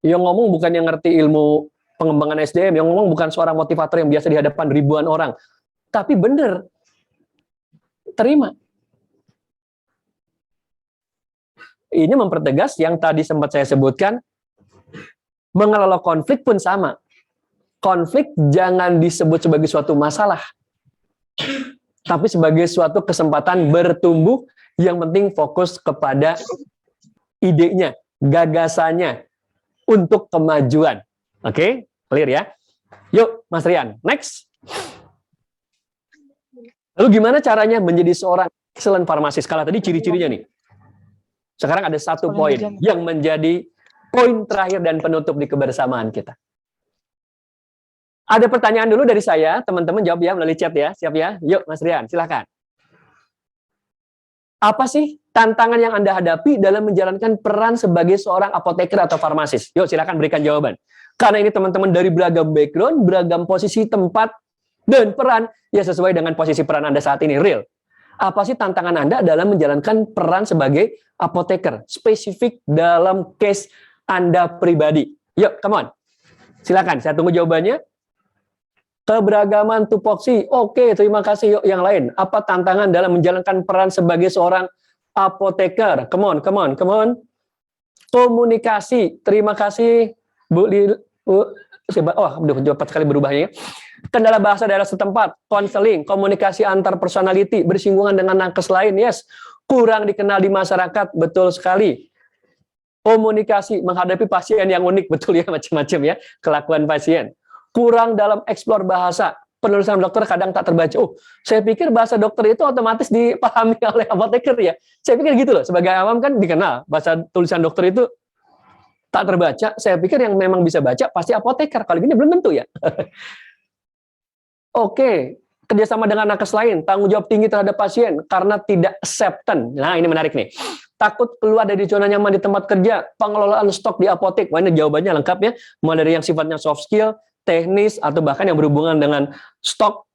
Yang ngomong bukan yang ngerti ilmu pengembangan SDM, yang ngomong bukan seorang motivator yang biasa di hadapan ribuan orang. Tapi bener. Terima. Ini mempertegas yang tadi sempat saya sebutkan, mengelola konflik pun sama. Konflik jangan disebut sebagai suatu masalah, tapi sebagai suatu kesempatan bertumbuh, yang penting fokus kepada idenya, gagasannya, untuk kemajuan. Oke, clear ya? Yuk, Mas Rian, next. Lalu gimana caranya menjadi seorang excellent farmasis? Kalau tadi ciri-cirinya nih. Sekarang ada satu poin yang menjadi poin terakhir dan penutup di kebersamaan kita. Ada pertanyaan dulu dari saya, teman-teman jawab ya melalui chat ya, siap ya? Yuk Mas Rian, silakan. Apa sih tantangan yang Anda hadapi dalam menjalankan peran sebagai seorang apoteker atau farmasis? Yuk silakan berikan jawaban. Karena ini teman-teman dari beragam background, beragam posisi, tempat, dan peran, ya sesuai dengan posisi peran Anda saat ini, real. Apa sih tantangan Anda dalam menjalankan peran sebagai apoteker, spesifik dalam case Anda pribadi? Yuk, come on. Silakan, saya tunggu jawabannya. Keberagaman tupoksi, oke, terima kasih. Yuk, yang lain. Apa tantangan dalam menjalankan peran sebagai seorang apoteker? Come on, come on, come on. Komunikasi, terima kasih, Bu Lil. Udah cepat sekali berubahnya. Kendala bahasa daerah setempat, konseling, komunikasi antar personality, bersinggungan dengan nakes lain, yes. Kurang dikenal di masyarakat, betul sekali. Komunikasi, menghadapi pasien yang unik, betul ya, macam-macam ya, kelakuan pasien. Kurang dalam eksplor bahasa, penulisan dokter kadang tak terbaca. Saya pikir bahasa dokter itu otomatis dipahami oleh apoteker ya. Saya pikir gitu loh, sebagai awam kan dikenal, bahasa tulisan dokter itu tak terbaca. Saya pikir yang memang bisa baca pasti apoteker, kalau gini belum tentu ya. Oke, kerjasama dengan nakes lain, tanggung jawab tinggi terhadap pasien karena tidak acceptance. Nah, ini menarik nih. Takut keluar dari zona nyaman di tempat kerja, pengelolaan stok di apotek. Wah, ini jawabannya lengkap ya. Mulai dari yang sifatnya soft skill, teknis, atau bahkan yang berhubungan dengan stok.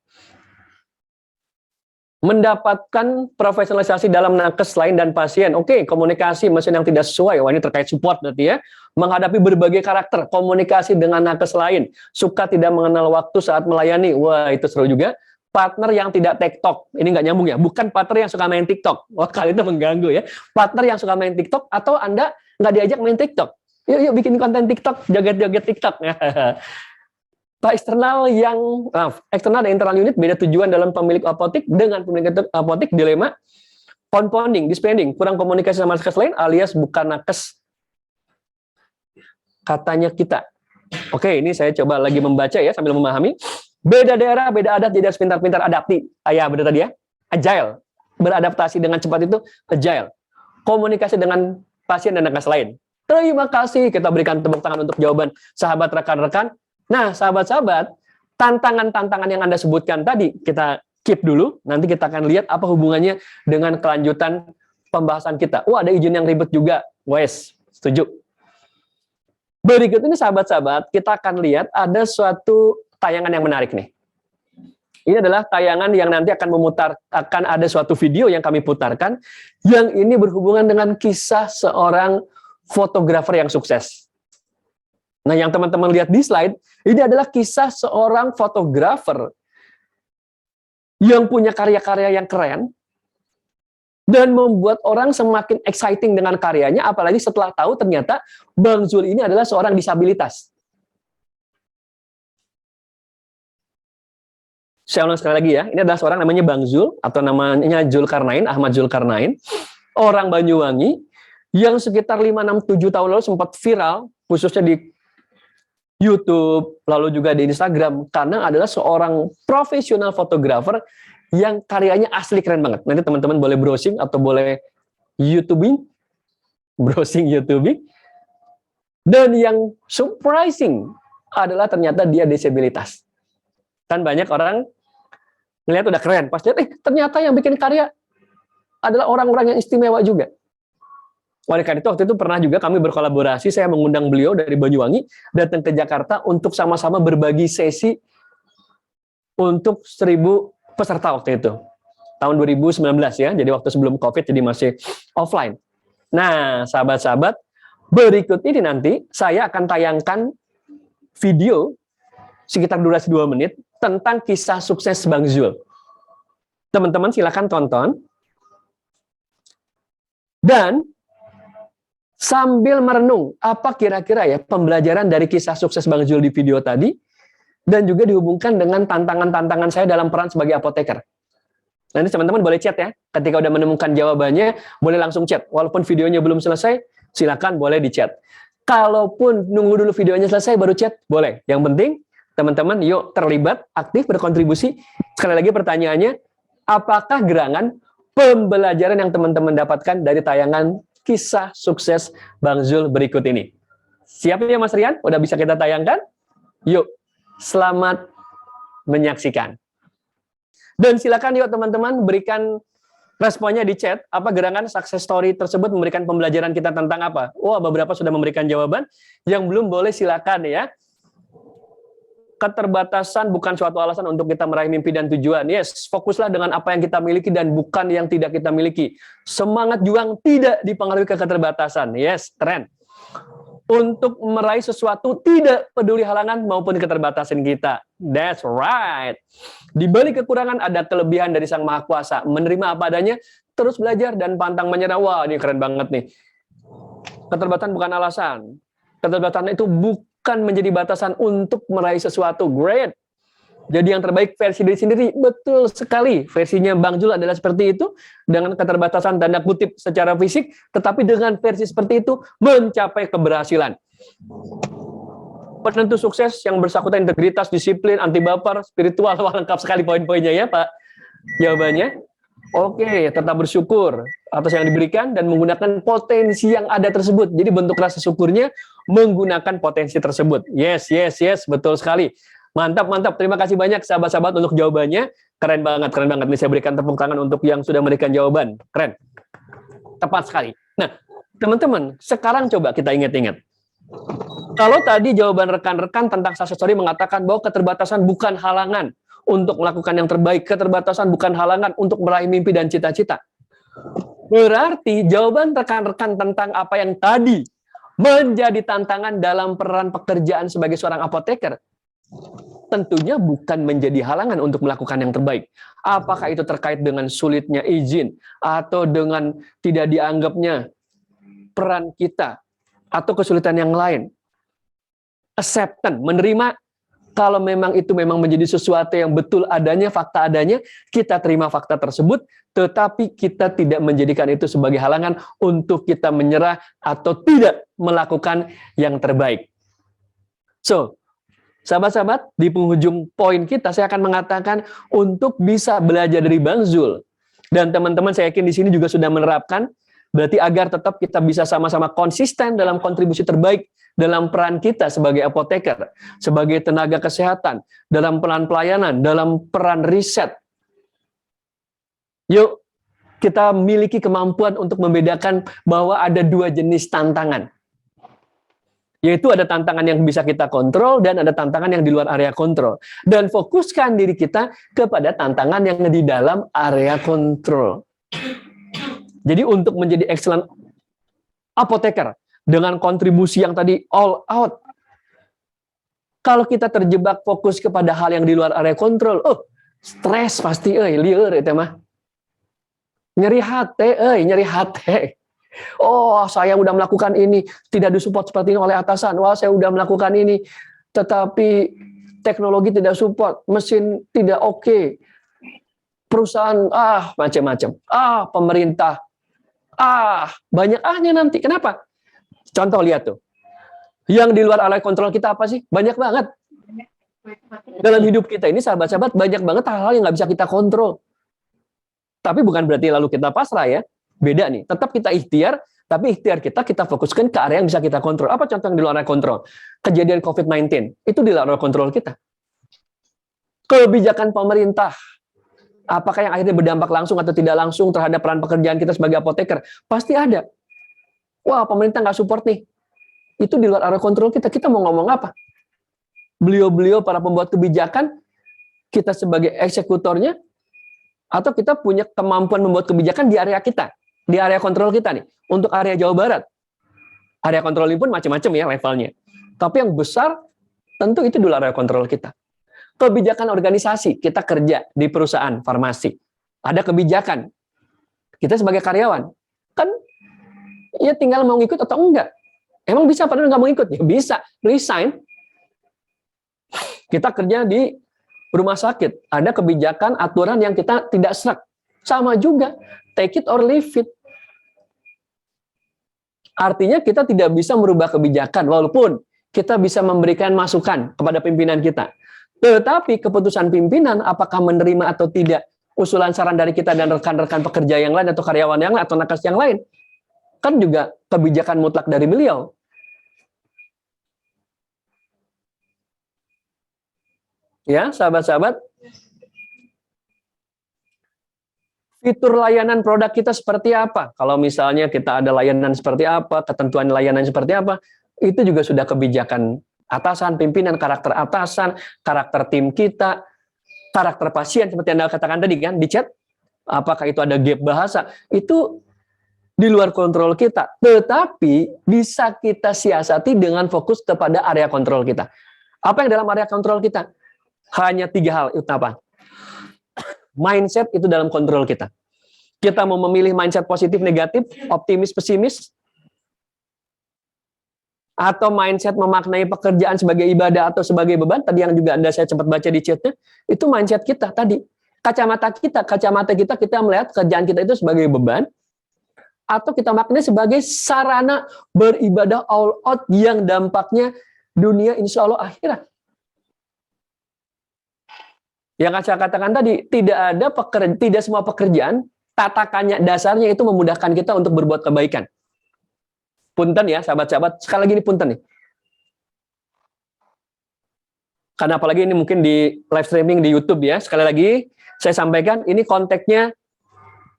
Mendapatkan profesionalisasi dalam nakes lain dan pasien. Oke, komunikasi mesin yang tidak sesuai. Wah, ini terkait support berarti ya. menghadapi berbagai karakter, komunikasi dengan nakes lain, suka tidak mengenal waktu saat melayani. Wah, itu seru juga. Partner yang tidak TikTok, ini nggak nyambung ya, bukan partner yang suka main TikTok. Wah, kali itu mengganggu ya. Partner yang suka main TikTok, atau Anda nggak diajak main TikTok. Yuk bikin konten TikTok, joget-joget TikTok. Pak eksternal dan internal unit beda tujuan dalam pemilik apotik dengan pemilik apotik, dilema, compounding, dispending, kurang komunikasi sama nakes lain alias bukan nakes katanya kita. Oke, ini saya coba lagi membaca ya sambil memahami. Beda daerah, beda adat, jadi harus pintar-pintar adapti. Ya, benar tadi ya. Agile. Beradaptasi dengan cepat itu agile. Komunikasi dengan pasien dan nakes lain. Terima kasih. Kita berikan tepuk tangan untuk jawaban sahabat rekan-rekan. Nah, sahabat-sahabat, tantangan-tantangan yang Anda sebutkan tadi, kita keep dulu. Nanti kita akan lihat apa hubungannya dengan kelanjutan pembahasan kita. Ada izin yang ribet juga. Wes, setuju. Berikut ini sahabat-sahabat, kita akan lihat ada suatu tayangan yang menarik nih. Ini adalah tayangan yang nanti akan ada suatu video yang kami putarkan, yang ini berhubungan dengan kisah seorang fotografer yang sukses. Nah, yang teman-teman lihat di slide, ini adalah kisah seorang fotografer yang punya karya-karya yang keren, dan membuat orang semakin exciting dengan karyanya, apalagi setelah tahu ternyata Bang Zul ini adalah seorang disabilitas. Saya ulang sekali lagi ya, ini adalah seorang namanya Bang Zul, atau namanya Zulkarnain, Ahmad Zulkarnain, orang Banyuwangi, yang sekitar 5, 6, 7 tahun lalu sempat viral, khususnya di YouTube, lalu juga di Instagram, karena adalah seorang profesional fotografer yang karyanya asli keren banget. Nanti teman-teman boleh browsing atau boleh browsing YouTubing. Dan yang surprising adalah ternyata dia disabilitas. Kan banyak orang ngelihat udah keren, pas lihat ternyata yang bikin karya adalah orang-orang yang istimewa juga. Oleh karena itu waktu itu pernah juga kami berkolaborasi, saya mengundang beliau dari Banyuwangi datang ke Jakarta untuk sama-sama berbagi sesi untuk 1.000 peserta waktu itu. Tahun 2019 ya, jadi waktu sebelum Covid, jadi masih offline. Nah, sahabat-sahabat, berikut ini nanti saya akan tayangkan video sekitar durasi 2 menit tentang kisah sukses Bang Zul. Teman-teman silakan tonton. Dan sambil merenung apa kira-kira ya pembelajaran dari kisah sukses Bang Zul di video tadi, dan juga dihubungkan dengan tantangan-tantangan saya dalam peran sebagai apoteker. Nanti teman-teman boleh chat ya, ketika udah menemukan jawabannya, boleh langsung chat. Walaupun videonya belum selesai, silakan boleh di chat. Kalaupun nunggu dulu videonya selesai baru chat, boleh. Yang penting, teman-teman yuk terlibat, aktif, berkontribusi. Sekali lagi pertanyaannya, apakah gerangan pembelajaran yang teman-teman dapatkan dari tayangan kisah sukses Bang Zul berikut ini? Siap ya Mas Rian? Udah bisa kita tayangkan? Yuk, selamat menyaksikan. Dan silakan yuk teman-teman berikan responnya di chat, apa gerangan success story tersebut memberikan pembelajaran kita tentang apa? Wah, beberapa sudah memberikan jawaban, yang belum boleh silakan ya. Keterbatasan bukan suatu alasan untuk kita meraih mimpi dan tujuan. Yes, fokuslah dengan apa yang kita miliki dan bukan yang tidak kita miliki. Semangat juang tidak dipengaruhi ke keterbatasan. Yes, keren. Untuk meraih sesuatu tidak peduli halangan maupun keterbatasan kita. That's right. Di balik kekurangan ada kelebihan dari Sang Maha Kuasa. Menerima apa adanya, terus belajar dan pantang menyerah. Wah, ini keren banget nih. Keterbatasan bukan alasan. Keterbatasan itu bukan menjadi batasan untuk meraih sesuatu. Great. Jadi yang terbaik versi diri sendiri. Betul sekali. Versinya Bang Zul adalah seperti itu. Dengan keterbatasan tanda kutip secara fisik. Tetapi dengan versi seperti itu mencapai keberhasilan. Penentu sukses yang bersangkutan integritas, disiplin, anti baper, spiritual. Wah, lengkap sekali poin-poinnya ya Pak. Jawabannya. Oke, tetap bersyukur atas yang diberikan dan menggunakan potensi yang ada tersebut. Jadi bentuk rasa syukurnya menggunakan potensi tersebut. Yes, yes, yes. Betul sekali. Mantap, mantap. Terima kasih banyak sahabat-sahabat untuk jawabannya. Keren banget, keren banget. Ini saya berikan tepuk tangan untuk yang sudah memberikan jawaban. Keren. Tepat sekali. Nah, teman-teman, sekarang coba kita ingat-ingat. Kalau tadi jawaban rekan-rekan tentang success story mengatakan bahwa keterbatasan bukan halangan untuk melakukan yang terbaik. Keterbatasan bukan halangan untuk meraih mimpi dan cita-cita. Berarti jawaban rekan-rekan tentang apa yang tadi menjadi tantangan dalam peran pekerjaan sebagai seorang apoteker, tentunya bukan menjadi halangan untuk melakukan yang terbaik. Apakah itu terkait dengan sulitnya izin, atau dengan tidak dianggapnya peran kita, atau kesulitan yang lain. Acceptance, menerima kalau memang itu memang menjadi sesuatu yang betul adanya, fakta adanya, kita terima fakta tersebut, tetapi kita tidak menjadikan itu sebagai halangan untuk kita menyerah atau tidak melakukan yang terbaik. So, sahabat-sahabat, di penghujung poin kita, saya akan mengatakan untuk bisa belajar dari Bang Zul, dan teman-teman saya yakin di sini juga sudah menerapkan, berarti agar tetap kita bisa sama-sama konsisten dalam kontribusi terbaik dalam peran kita sebagai apoteker, sebagai tenaga kesehatan, dalam peran pelayanan, dalam peran riset. Yuk, kita miliki kemampuan untuk membedakan bahwa ada dua jenis tantangan. Yaitu ada tantangan yang bisa kita kontrol dan ada tantangan yang di luar area kontrol. Dan fokuskan diri kita kepada tantangan yang di dalam area kontrol. Jadi untuk menjadi excellent apoteker, dengan kontribusi yang tadi all out, kalau kita terjebak fokus kepada hal yang di luar area kontrol, stres pasti, lieur itu mah. Nyeri hati. Oh, saya udah melakukan ini, tidak disupport seperti ini oleh atasan. Wah, saya udah melakukan ini, tetapi teknologi tidak support, mesin tidak oke, perusahaan, macam-macam. Pemerintah, banyak ahnya nanti. Kenapa? Contoh lihat tuh, yang di luar area kontrol kita apa sih? Banyak banget. Dalam hidup kita ini, sahabat-sahabat, banyak banget hal-hal yang nggak bisa kita kontrol. Tapi bukan berarti lalu kita pasrah ya. Beda nih, tetap kita ikhtiar, tapi ikhtiar kita fokuskan ke area yang bisa kita kontrol. Apa contoh yang di luar area kontrol? Kejadian COVID-19, itu di luar area kontrol kita. Kebijakan pemerintah, apakah yang akhirnya berdampak langsung atau tidak langsung terhadap peran pekerjaan kita sebagai apoteker? Pasti ada. Wah, pemerintah nggak support nih. Itu di luar area kontrol kita. Kita mau ngomong apa? Beliau-beliau para pembuat kebijakan, kita sebagai eksekutornya, atau kita punya kemampuan membuat kebijakan di area kita, di area kontrol kita nih. Untuk area Jawa Barat, area kontrol ini pun macam-macam ya levelnya. Tapi yang besar, tentu itu di luar area kontrol kita. Kebijakan organisasi, kita kerja di perusahaan farmasi. Ada kebijakan, kita sebagai karyawan, kan ya tinggal mau ngikut atau enggak. Emang bisa padahal nggak mau ikut? Ya bisa, resign. Kita kerja di rumah sakit, ada kebijakan, aturan yang kita tidak serak. Sama juga, take it or leave it. Artinya kita tidak bisa merubah kebijakan, walaupun kita bisa memberikan masukan kepada pimpinan kita. Tetapi keputusan pimpinan, apakah menerima atau tidak usulan saran dari kita dan rekan-rekan pekerja yang lain, atau karyawan yang lain, atau nakes yang lain, kan juga kebijakan mutlak dari beliau. Ya, sahabat-sahabat, fitur layanan produk kita seperti apa? Kalau misalnya kita ada layanan seperti apa, ketentuan layanan seperti apa, itu juga sudah kebijakan atasan, pimpinan, karakter atasan, karakter tim kita, karakter pasien, seperti Anda katakan tadi kan, di chat, apakah itu ada gap bahasa, itu di luar kontrol kita, tetapi bisa kita siasati dengan fokus kepada area kontrol kita. Apa yang dalam area kontrol kita? Hanya 3 hal utama. Mindset itu dalam kontrol kita. Kita mau memilih mindset positif, negatif, optimis, pesimis, atau mindset memaknai pekerjaan sebagai ibadah atau sebagai beban, tadi yang juga saya sempat baca di chatnya, itu mindset kita tadi. Kacamata kita melihat kerjaan kita itu sebagai beban, atau kita maknai sebagai sarana beribadah all out yang dampaknya dunia insya Allah akhirat. Yang saya katakan tadi, tidak semua pekerjaan, tatakannya dasarnya itu memudahkan kita untuk berbuat kebaikan. Punten ya, sahabat-sahabat, sekali lagi ini punten nih. Karena apalagi ini mungkin di live streaming di YouTube ya, sekali lagi saya sampaikan, ini konteksnya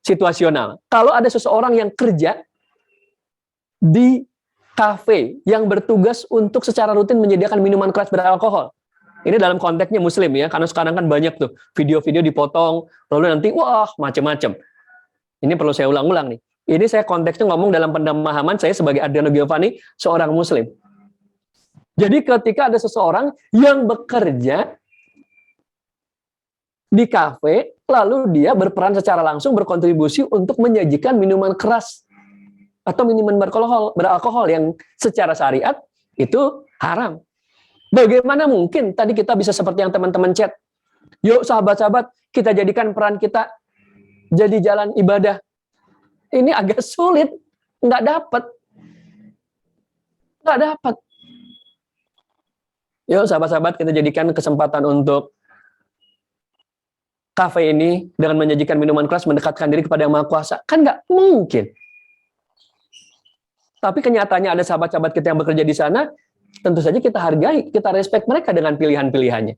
situasional. Kalau ada seseorang yang kerja di kafe yang bertugas untuk secara rutin menyediakan minuman keras beralkohol, ini dalam konteksnya muslim ya, karena sekarang kan banyak tuh video-video dipotong, lalu nanti wah macam-macam. Ini perlu saya ulang-ulang nih. Ini saya konteksnya ngomong dalam pemahaman saya sebagai Adriano Giovanni, seorang Muslim. Jadi ketika ada seseorang yang bekerja di kafe, lalu dia berperan secara langsung berkontribusi untuk menyajikan minuman keras atau minuman beralkohol yang secara syariat itu haram. Bagaimana mungkin tadi kita bisa seperti yang teman-teman chat, yuk sahabat-sahabat, kita jadikan peran kita jadi jalan ibadah. Ini agak sulit, nggak dapat. Yuk sahabat-sahabat, kita jadikan kesempatan untuk kafe ini dengan menyajikan minuman keras, mendekatkan diri kepada Yang Maha Kuasa. Kan nggak mungkin. Tapi kenyataannya ada sahabat-sahabat kita yang bekerja di sana, tentu saja kita hargai, kita respect mereka dengan pilihan-pilihannya.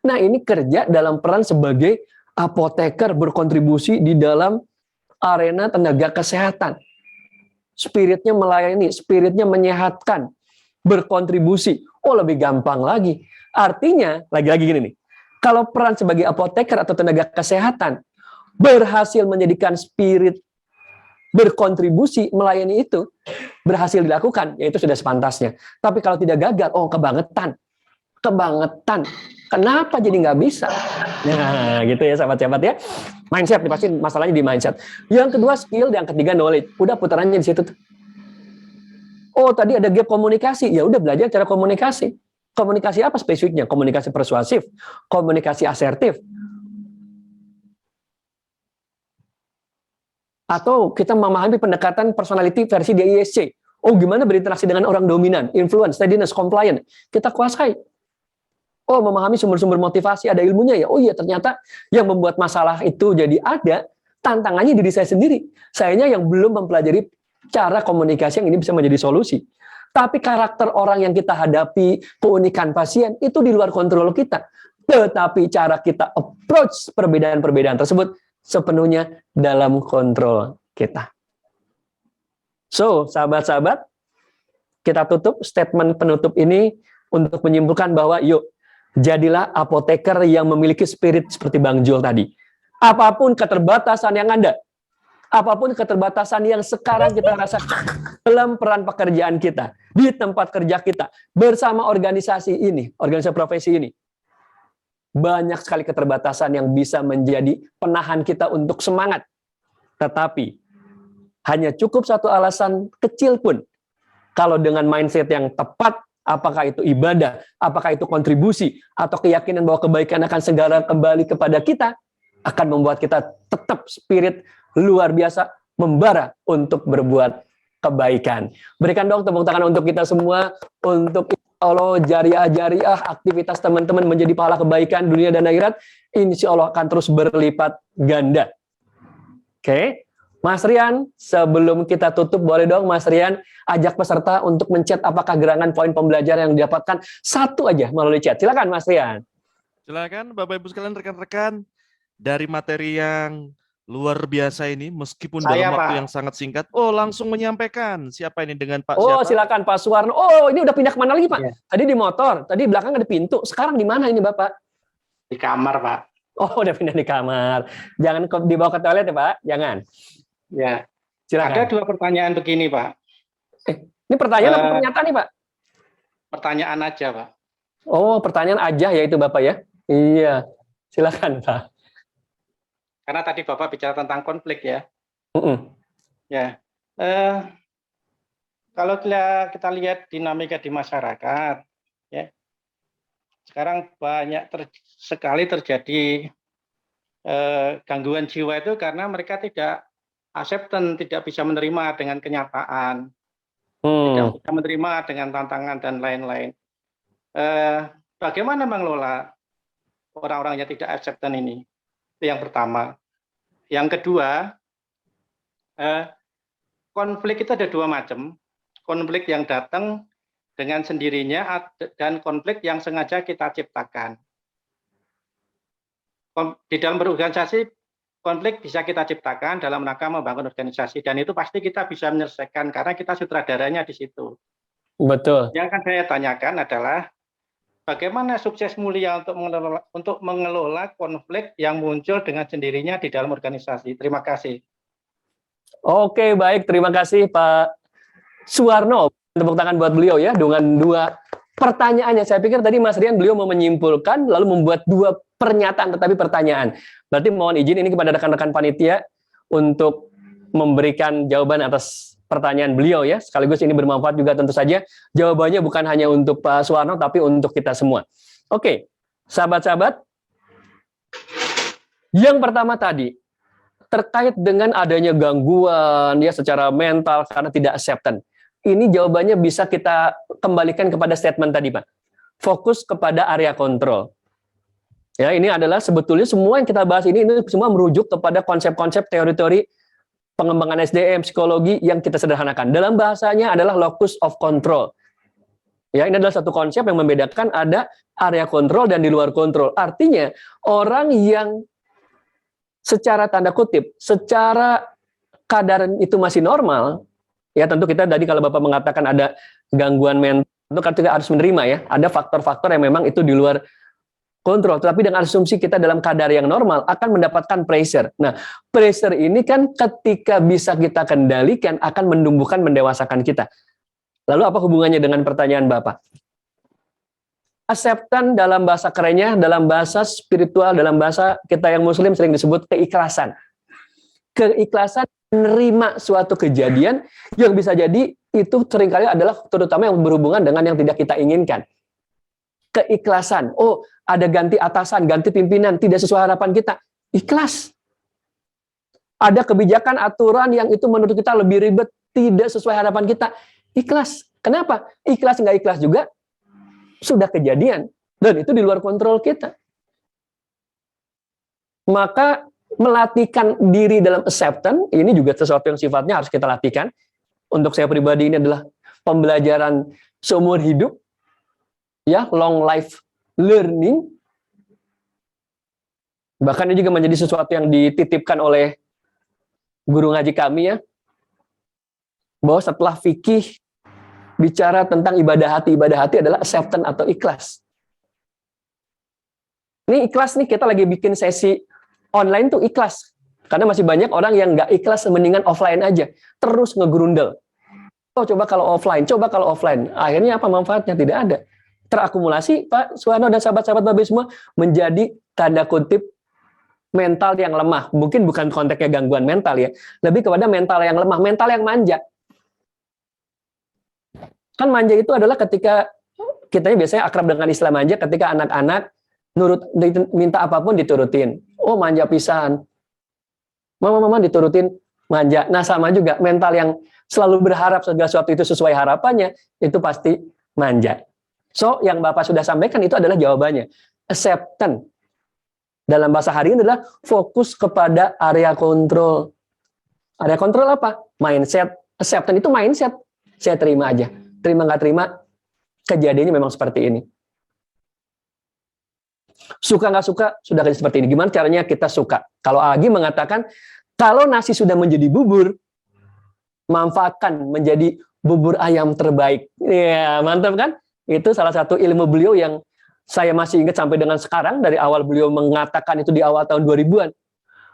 Nah, ini kerja dalam peran sebagai apoteker, berkontribusi di dalam arena tenaga kesehatan. Spiritnya melayani, spiritnya menyehatkan, berkontribusi. Oh, lebih gampang lagi. Artinya, lagi-lagi gini nih, kalau peran sebagai apoteker atau tenaga kesehatan berhasil menjadikan spirit berkontribusi melayani itu berhasil dilakukan, ya itu sudah sepantasnya. Tapi kalau tidak gagal, oh kebangetan. Kenapa jadi nggak bisa? Nah, gitu ya sahabat-sahabat ya. Mindset, pasti masalahnya di mindset. Yang kedua skill, yang ketiga knowledge. Udah putarannya di situ tuh. Oh, tadi ada gap komunikasi. Ya udah belajar cara komunikasi. Komunikasi apa spesifiknya? Komunikasi persuasif, komunikasi asertif. Atau kita memahami pendekatan personality versi DISC. Oh, gimana berinteraksi dengan orang dominan, influence, steadiness, compliant. Kita kuasai. Oh, memahami sumber-sumber motivasi, ada ilmunya ya. Oh iya, ternyata yang membuat masalah itu jadi ada, tantangannya diri saya sendiri. Sayanya yang belum mempelajari cara komunikasi yang ini bisa menjadi solusi. Tapi karakter orang yang kita hadapi, keunikan pasien, itu di luar kontrol kita. Tetapi cara kita approach perbedaan-perbedaan tersebut sepenuhnya dalam kontrol kita. So, sahabat-sahabat, kita tutup statement penutup ini untuk menyimpulkan bahwa yuk, jadilah apoteker yang memiliki spirit seperti Bang Jul tadi. Apapun keterbatasan yang ada, apapun keterbatasan yang sekarang kita rasakan dalam peran pekerjaan kita, di tempat kerja kita, bersama organisasi ini, organisasi profesi ini, banyak sekali keterbatasan yang bisa menjadi penahan kita untuk semangat. Tetapi, hanya cukup satu alasan kecil pun, kalau dengan mindset yang tepat, apakah itu ibadah, apakah itu kontribusi, atau keyakinan bahwa kebaikan akan segera kembali kepada kita, akan membuat kita tetap spirit luar biasa, membara untuk berbuat kebaikan. Berikan dong tepuk tangan untuk kita semua, untuk Allah jariah aktivitas teman-teman menjadi pahala kebaikan dunia dan akhirat, insya Allah akan terus berlipat ganda. Oke, Mas Rian, sebelum kita tutup, boleh dong Mas Rian ajak peserta untuk mencet apakah gerangan poin pembelajaran yang didapatkan satu aja melalui chat. Silakan Mas Rian. Silakan Bapak Ibu sekalian, rekan-rekan, dari materi yang luar biasa ini, meskipun dalam waktu yang sangat singkat, langsung menyampaikan. Siapa ini dengan Pak siapa? Silakan Pak Suwarno. Oh, ini udah pindah kemana lagi Pak? Ya. Tadi di motor, tadi belakang ada pintu. Sekarang di mana ini Bapak? Di kamar Pak. Oh, udah pindah di kamar. Jangan dibawa ke toilet ya Pak, jangan. Ya. Silakan. Ada dua pertanyaan begini Pak. Ini pertanyaan atau pernyataan nih Pak? Pertanyaan aja Pak. Oh, pertanyaan aja ya itu Bapak ya? Iya. Silakan Pak. Karena tadi Bapak bicara tentang konflik ya. Ya. Kalau kita lihat dinamika di masyarakat, ya. Sekarang banyak sekali terjadi gangguan jiwa itu karena mereka tidak acceptance, tidak bisa menerima dengan kenyataan, tidak bisa menerima dengan tantangan dan lain-lain. Bagaimana mengelola orang-orang yang tidak acceptance ini? Itu yang pertama. Yang kedua, konflik itu ada dua macam. Konflik yang datang dengan sendirinya dan konflik yang sengaja kita ciptakan. Di dalam berorganisasi, konflik bisa kita ciptakan dalam rangka membangun organisasi. Dan itu pasti kita bisa menyelesaikan karena kita sutradaranya di situ. Betul. Yang akan saya tanyakan adalah, bagaimana sukses mulia untuk mengelola konflik yang muncul dengan sendirinya di dalam organisasi? Terima kasih. Oke, baik. Terima kasih Pak Suwarno. Tepuk tangan buat beliau ya dengan 2 pertanyaannya. Saya pikir tadi Mas Rian beliau mau menyimpulkan lalu membuat 2 pernyataan tetapi pertanyaan. Berarti mohon izin ini kepada rekan-rekan panitia untuk memberikan jawaban atas pertanyaan beliau ya. Sekaligus ini bermanfaat juga tentu saja. Jawabannya bukan hanya untuk Pak Suwarno tapi untuk kita semua. Oke, sahabat-sahabat. Yang pertama tadi terkait dengan adanya gangguan ya secara mental karena tidak acceptance. Ini jawabannya bisa kita kembalikan kepada statement tadi, Pak. Fokus kepada area kontrol. Ya, ini adalah sebetulnya semua yang kita bahas ini semua merujuk kepada konsep-konsep teori-teori pengembangan SDM, psikologi yang kita sederhanakan. Dalam bahasanya adalah locus of control. Ya, ini adalah satu konsep yang membedakan ada area kontrol dan di luar kontrol. Artinya, orang yang secara tanda kutip, secara kadar itu masih normal, ya tentu kita tadi kalau Bapak mengatakan ada gangguan mental, itu kan kita harus menerima ya, ada faktor-faktor yang memang itu di luar kontrol, tapi dengan asumsi kita dalam kadar yang normal akan mendapatkan pressure. Nah, pressure ini kan ketika bisa kita kendalikan akan menumbuhkan, mendewasakan kita. Lalu apa hubungannya dengan pertanyaan Bapak? Acceptance dalam bahasa kerennya, dalam bahasa spiritual, dalam bahasa kita yang muslim sering disebut keikhlasan. Keikhlasan menerima suatu kejadian yang bisa jadi itu seringkali adalah terutama yang berhubungan dengan yang tidak kita inginkan. Keikhlasan, oh ada ganti atasan, ganti pimpinan, tidak sesuai harapan kita. Ikhlas. Ada kebijakan aturan yang itu menurut kita lebih ribet, tidak sesuai harapan kita. Ikhlas. Kenapa? Ikhlas nggak ikhlas juga sudah kejadian dan itu di luar kontrol kita. Maka melatihkan diri dalam acceptance ini juga sesuatu yang sifatnya harus kita latihkan. Untuk saya pribadi ini adalah pembelajaran seumur hidup, ya, long life learning. Bahkan ini juga menjadi sesuatu yang dititipkan oleh guru ngaji kami ya, bahwa setelah fikih bicara tentang ibadah hati adalah acceptance atau ikhlas. Ini ikhlas nih, kita lagi bikin sesi online tuh ikhlas. Karena masih banyak orang yang nggak ikhlas, mendingan offline aja. Terus ngegerundel. Oh, coba kalau offline. Akhirnya apa manfaatnya? Tidak ada. Terakumulasi, Pak Suwarno dan sahabat-sahabat Babe semua, menjadi tanda kutip mental yang lemah. Mungkin bukan konteksnya gangguan mental ya. Lebih kepada mental yang lemah, mental yang manja. Kan manja itu adalah ketika kita biasanya akrab dengan istilah manja ketika anak-anak nurut minta apapun diturutin. Oh, manja pisan. Mama diturutin, manja. Nah, sama juga mental yang selalu berharap segala sesuatu itu sesuai harapannya, itu pasti manja. So, yang Bapak sudah sampaikan itu adalah jawabannya. Acceptance. Dalam bahasa hari ini adalah fokus kepada area kontrol. Area kontrol apa? Mindset. Acceptance itu mindset. Saya terima aja. Terima nggak terima, kejadiannya memang seperti ini. Suka nggak suka, sudah seperti ini. Gimana caranya kita suka? Kalau Agi mengatakan, kalau nasi sudah menjadi bubur, manfaatkan menjadi bubur ayam terbaik. Ya, mantap kan? Itu salah satu ilmu beliau yang saya masih ingat sampai dengan sekarang, dari awal beliau mengatakan itu di awal tahun 2000-an.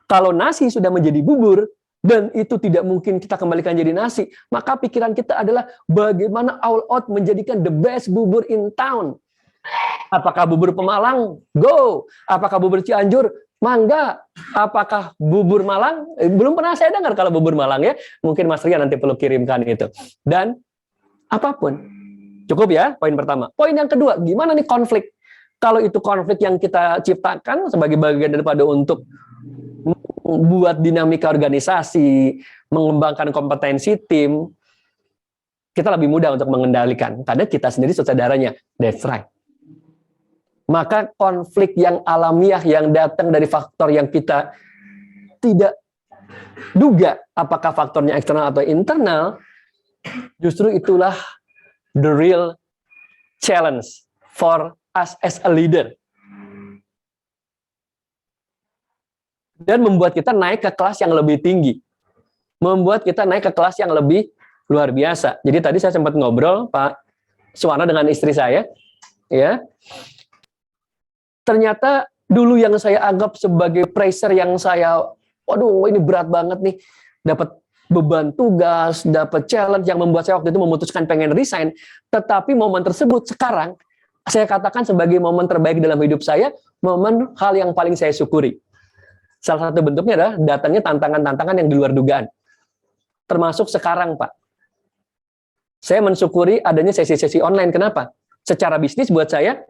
Kalau nasi sudah menjadi bubur, dan itu tidak mungkin kita kembalikan jadi nasi, maka pikiran kita adalah bagaimana all out menjadikan the best bubur in town. Apakah bubur Pemalang? Go. Apakah bubur Cianjur? Mangga. Apakah bubur Malang? Belum pernah saya dengar kalau bubur Malang ya. Mungkin Mas Rian nanti perlu kirimkan itu. Dan apapun. Cukup ya, poin pertama. Poin yang kedua, gimana nih konflik? Kalau itu konflik yang kita ciptakan sebagai bagian daripada untuk buat dinamika organisasi, mengembangkan kompetensi tim, kita lebih mudah untuk mengendalikan. Karena kita sendiri saudaranya. That's right. Maka konflik yang alamiah yang datang dari faktor yang kita tidak duga, apakah faktornya eksternal atau internal, justru itulah the real challenge for us as a leader. Dan membuat kita naik ke kelas yang lebih tinggi. Membuat kita naik ke kelas yang lebih luar biasa. Jadi tadi saya sempat ngobrol, Pak Suwarno, dengan istri saya. Ya. Ternyata dulu yang saya anggap sebagai pressure yang saya, waduh ini berat banget nih, dapat beban tugas, dapat challenge yang membuat saya waktu itu memutuskan pengen resign. Tetapi momen tersebut sekarang saya katakan sebagai momen terbaik dalam hidup saya, momen hal yang paling saya syukuri. Salah satu bentuknya adalah datangnya tantangan-tantangan yang di luar dugaan. Termasuk sekarang, Pak. Saya mensyukuri adanya sesi-sesi online. Kenapa? Secara bisnis buat saya,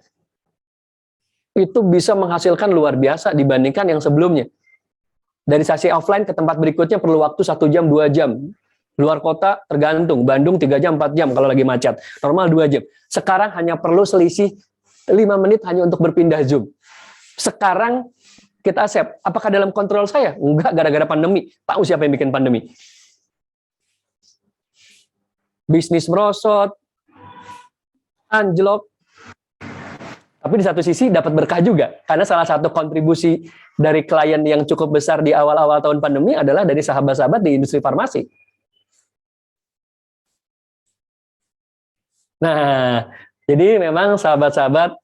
itu bisa menghasilkan luar biasa dibandingkan yang sebelumnya. Dari sesi offline ke tempat berikutnya perlu waktu 1 jam, 2 jam. Luar kota tergantung, Bandung 3 jam, 4 jam kalau lagi macet. Normal 2 jam. Sekarang hanya perlu selisih 5 menit hanya untuk berpindah Zoom. Sekarang kita accept. Apakah dalam kontrol saya? Enggak, gara-gara pandemi. Tahu siapa yang bikin pandemi? Bisnis merosot, anjlok. Tapi di satu sisi dapat berkah juga. Karena salah satu kontribusi dari klien yang cukup besar di awal-awal tahun pandemi adalah dari sahabat-sahabat di industri farmasi. Nah, jadi memang sahabat-sahabat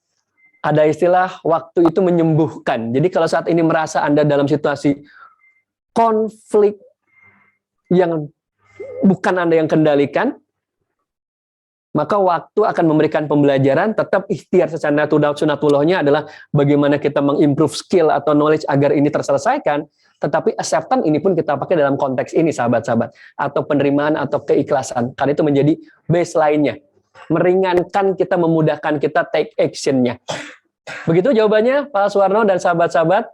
ada istilah waktu itu menyembuhkan. Jadi kalau saat ini merasa Anda dalam situasi konflik yang bukan Anda yang kendalikan, maka waktu akan memberikan pembelajaran. Tetap ikhtiar secara sunatullahnya adalah bagaimana kita mengimprove skill atau knowledge agar ini terselesaikan. Tetapi acceptance ini pun kita pakai dalam konteks ini, sahabat-sahabat, atau penerimaan atau keikhlasan. Karena itu menjadi baseline-nya. Meringankan kita, memudahkan kita take action-nya. Begitu jawabannya Pak Suwarno dan sahabat-sahabat.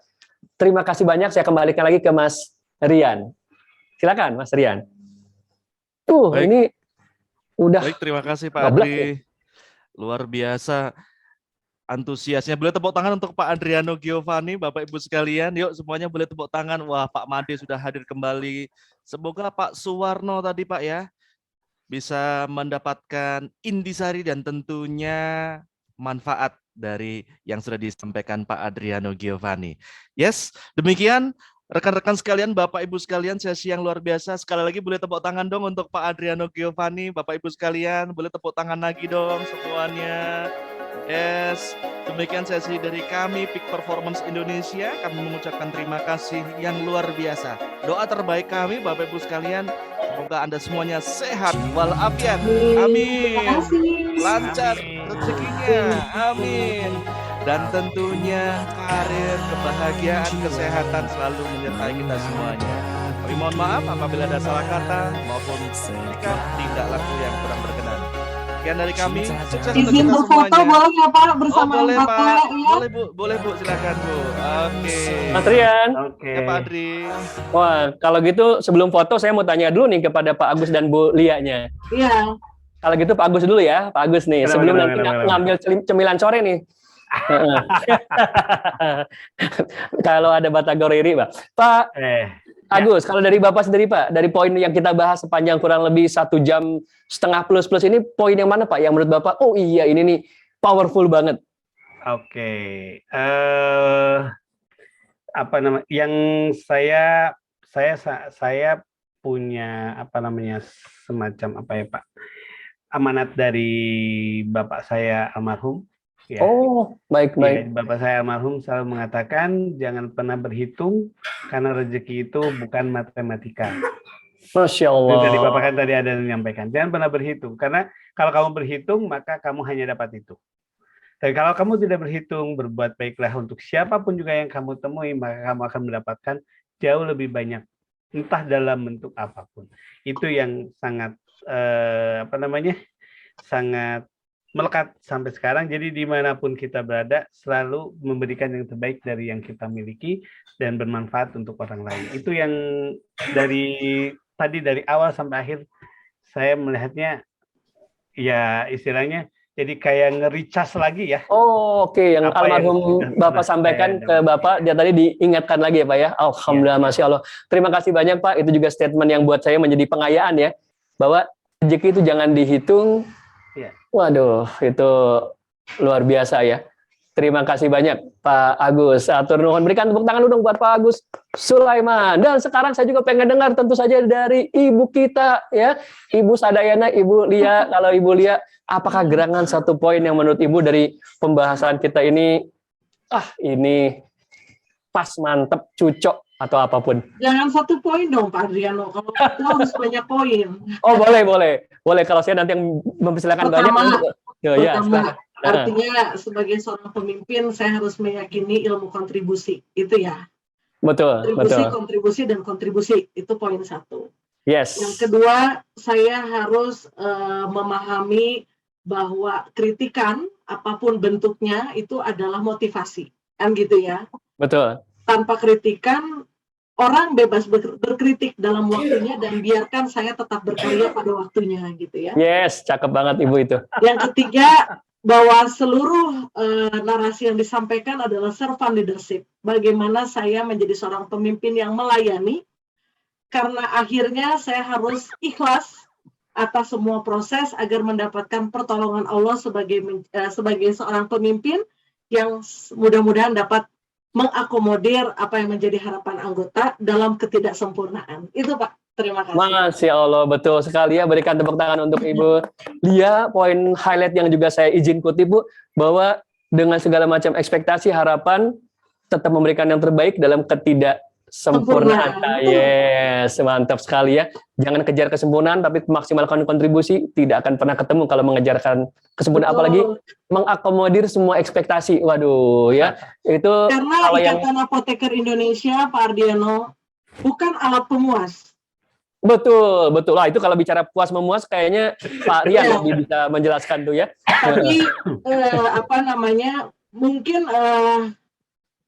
Terima kasih banyak. Saya kembalikan lagi ke Mas Rian. Silakan Mas Rian. Baik. Ini udah. Baik, terima kasih Pak Adri. Luar biasa antusiasnya. Boleh tepuk tangan untuk Pak Adriano Giovanni, Bapak Ibu sekalian. Yuk semuanya boleh tepuk tangan. Wah, Pak Made sudah hadir kembali. Semoga Pak Suwarno tadi Pak ya bisa mendapatkan intisari dan tentunya manfaat dari yang sudah disampaikan Pak Adriano Giovanni. Yes, demikian rekan-rekan sekalian, Bapak Ibu sekalian, sesi yang luar biasa. Sekali lagi boleh tepuk tangan dong untuk Pak Adriano Giovanni, Bapak Ibu sekalian, boleh tepuk tangan lagi dong semuanya. Yes, demikian sesi dari kami Peak Performance Indonesia. Kami mengucapkan terima kasih yang luar biasa. Doa terbaik kami Bapak Ibu sekalian, semoga Anda semuanya sehat walafiat. Amin. Lancar rezekinya. Amin. Dan tentunya karir, kebahagiaan, kesehatan selalu menyertai kita semuanya. Kami mohon maaf apabila ada salah kata maupun sikap tindak laku yang kurang berkenan. Sekian dari kami, sukses untuk Izin kita berfoto semuanya. boleh ya Pak bersama boleh Bapak Pak, ya? boleh Bu, silakan Bu. Oke. Mas Rian. Ya Pak Adri. Wah, kalau gitu sebelum foto saya mau tanya dulu nih kepada Pak Agus dan Bu Lia-nya. Iya. Kalau gitu Pak Agus dulu ya, Pak Agus nih. Sebelum nanti ngambil cemilan sore nih. Kalau ada Batagor Riri, Pak. Pak Agus, kalau dari Bapak sendiri Pak, dari poin yang kita bahas sepanjang kurang lebih 1 jam setengah plus ini, poin yang mana Pak yang menurut Bapak, oh iya ini nih powerful banget? Oke. Apa namanya? Yang saya punya semacam apa ya Pak? Amanat dari Bapak saya almarhum. Ya. Oh, baik. Ya, Bapak saya almarhum selalu mengatakan jangan pernah berhitung karena rezeki itu bukan matematika. Masya Allah. Dari Bapak kan tadi ada yang menyampaikan jangan pernah berhitung karena kalau kamu berhitung maka kamu hanya dapat itu. Dan kalau kamu tidak berhitung, berbuat baiklah untuk siapapun juga yang kamu temui, maka kamu akan mendapatkan jauh lebih banyak, entah dalam bentuk apapun. Itu yang sangat sangat melekat sampai sekarang. Jadi dimanapun kita berada selalu memberikan yang terbaik dari yang kita miliki dan bermanfaat untuk orang lain. Itu yang dari awal sampai akhir saya melihatnya ya istilahnya jadi kayak nge-recharge lagi ya. Oh oke. Yang almarhum Bapak sampaikan ke Bapak dia tadi diingatkan lagi ya Pak ya. Alhamdulillah, Masya Allah. Terima kasih banyak Pak. Itu juga statement yang buat saya menjadi pengayaan ya, bahwa rezeki itu jangan dihitung. Waduh, itu luar biasa ya. Terima kasih banyak Pak Agus. Atur nuhun, berikan tepuk tangan dulu buat Pak Agus Sulaiman. Dan sekarang saya juga pengen dengar tentu saja dari ibu kita ya, Ibu Sadayana, Ibu Lia. Kalau Ibu Lia, apakah gerangan satu poin yang menurut Ibu dari pembahasan kita ini, ini pas, mantep, cucok, atau apapun. Jangan 1 poin dong Pak Adriano, kalau itu harus banyak poin. Oh boleh kalau saya nanti yang mempersilakan banyak. Ya, Pertama, artinya sebagai seorang pemimpin saya harus meyakini ilmu kontribusi, itu ya. Betul. Kontribusi dan kontribusi, itu poin 1. Yes. Yang kedua, saya harus memahami bahwa kritikan apapun bentuknya itu adalah motivasi, kan gitu ya. Betul. Tanpa kritikan, orang bebas berkritik dalam waktunya dan biarkan saya tetap berkarya pada waktunya gitu ya. Yes, cakep banget Ibu itu. Yang ketiga, bahwa seluruh narasi yang disampaikan adalah servant leadership. Bagaimana saya menjadi seorang pemimpin yang melayani, karena akhirnya saya harus ikhlas atas semua proses agar mendapatkan pertolongan Allah sebagai seorang pemimpin yang mudah-mudahan dapat mengakomodir apa yang menjadi harapan anggota dalam ketidaksempurnaan. Itu Pak, terima kasih. Masya Allah, betul sekali ya. Berikan tepuk tangan untuk Ibu Lia. Poin highlight yang juga saya izin kutip Bu, bahwa dengan segala macam ekspektasi, harapan, tetap memberikan yang terbaik dalam ketidaksempurnaan. Yes, mantap sekali ya. Jangan kejar kesempurnaan, tapi maksimalkan kontribusi. Tidak akan pernah ketemu kalau mengejarkan kesempurnaan. Betul. Apalagi mengakomodir semua ekspektasi. Waduh ya, itu karena Ikatan Apoteker Indonesia, Pak Ardiano, bukan alat pemuas. Betul. Lah itu kalau bicara puas memuas kayaknya Pak Rian lebih bisa menjelaskan tuh ya. Tapi mungkin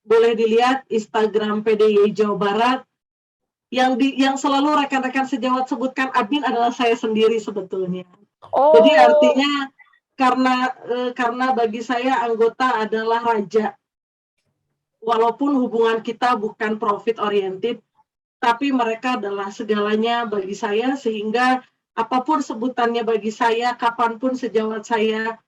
boleh dilihat Instagram PDI Jawa Barat yang selalu rekan-rekan sejawat sebutkan admin adalah saya sendiri sebetulnya. Oh. Jadi artinya karena bagi saya anggota adalah raja. Walaupun hubungan kita bukan profit oriented, tapi mereka adalah segalanya bagi saya, sehingga apapun sebutannya bagi saya, kapanpun sejawat saya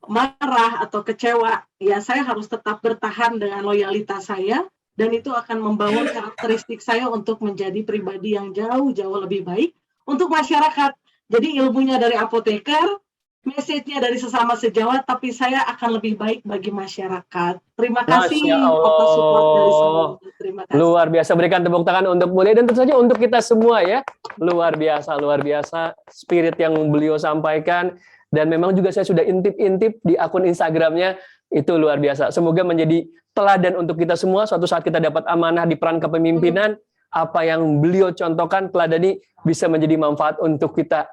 marah atau kecewa, ya saya harus tetap bertahan dengan loyalitas saya, dan itu akan membangun karakteristik saya untuk menjadi pribadi yang jauh-jauh lebih baik untuk masyarakat. Jadi ilmunya dari apoteker, message-nya dari sesama sejawat, tapi saya akan lebih baik bagi masyarakat. Terima kasih atas support dari semua. Terima kasih. Luar biasa, berikan tepuk tangan untuk Mulia dan tentu saja untuk kita semua ya. Luar biasa spirit yang beliau sampaikan, dan memang juga saya sudah intip-intip di akun Instagramnya, itu luar biasa. Semoga menjadi teladan untuk kita semua. Suatu saat kita dapat amanah di peran kepemimpinan, apa yang beliau contohkan, teladani, bisa menjadi manfaat untuk kita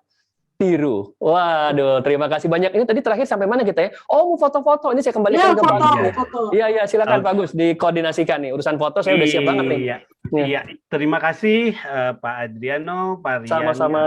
tiru. Waduh, terima kasih banyak. Ini tadi terakhir sampai mana kita ya? Oh, mau foto-foto. Ini saya kembalikan ke Pak Gus. Iya, silakan Pak Gus, dikoordinasikan nih. Urusan foto saya udah siap banget nih. Iya. Terima kasih Pak Adriano, Pak Rian. Sama-sama.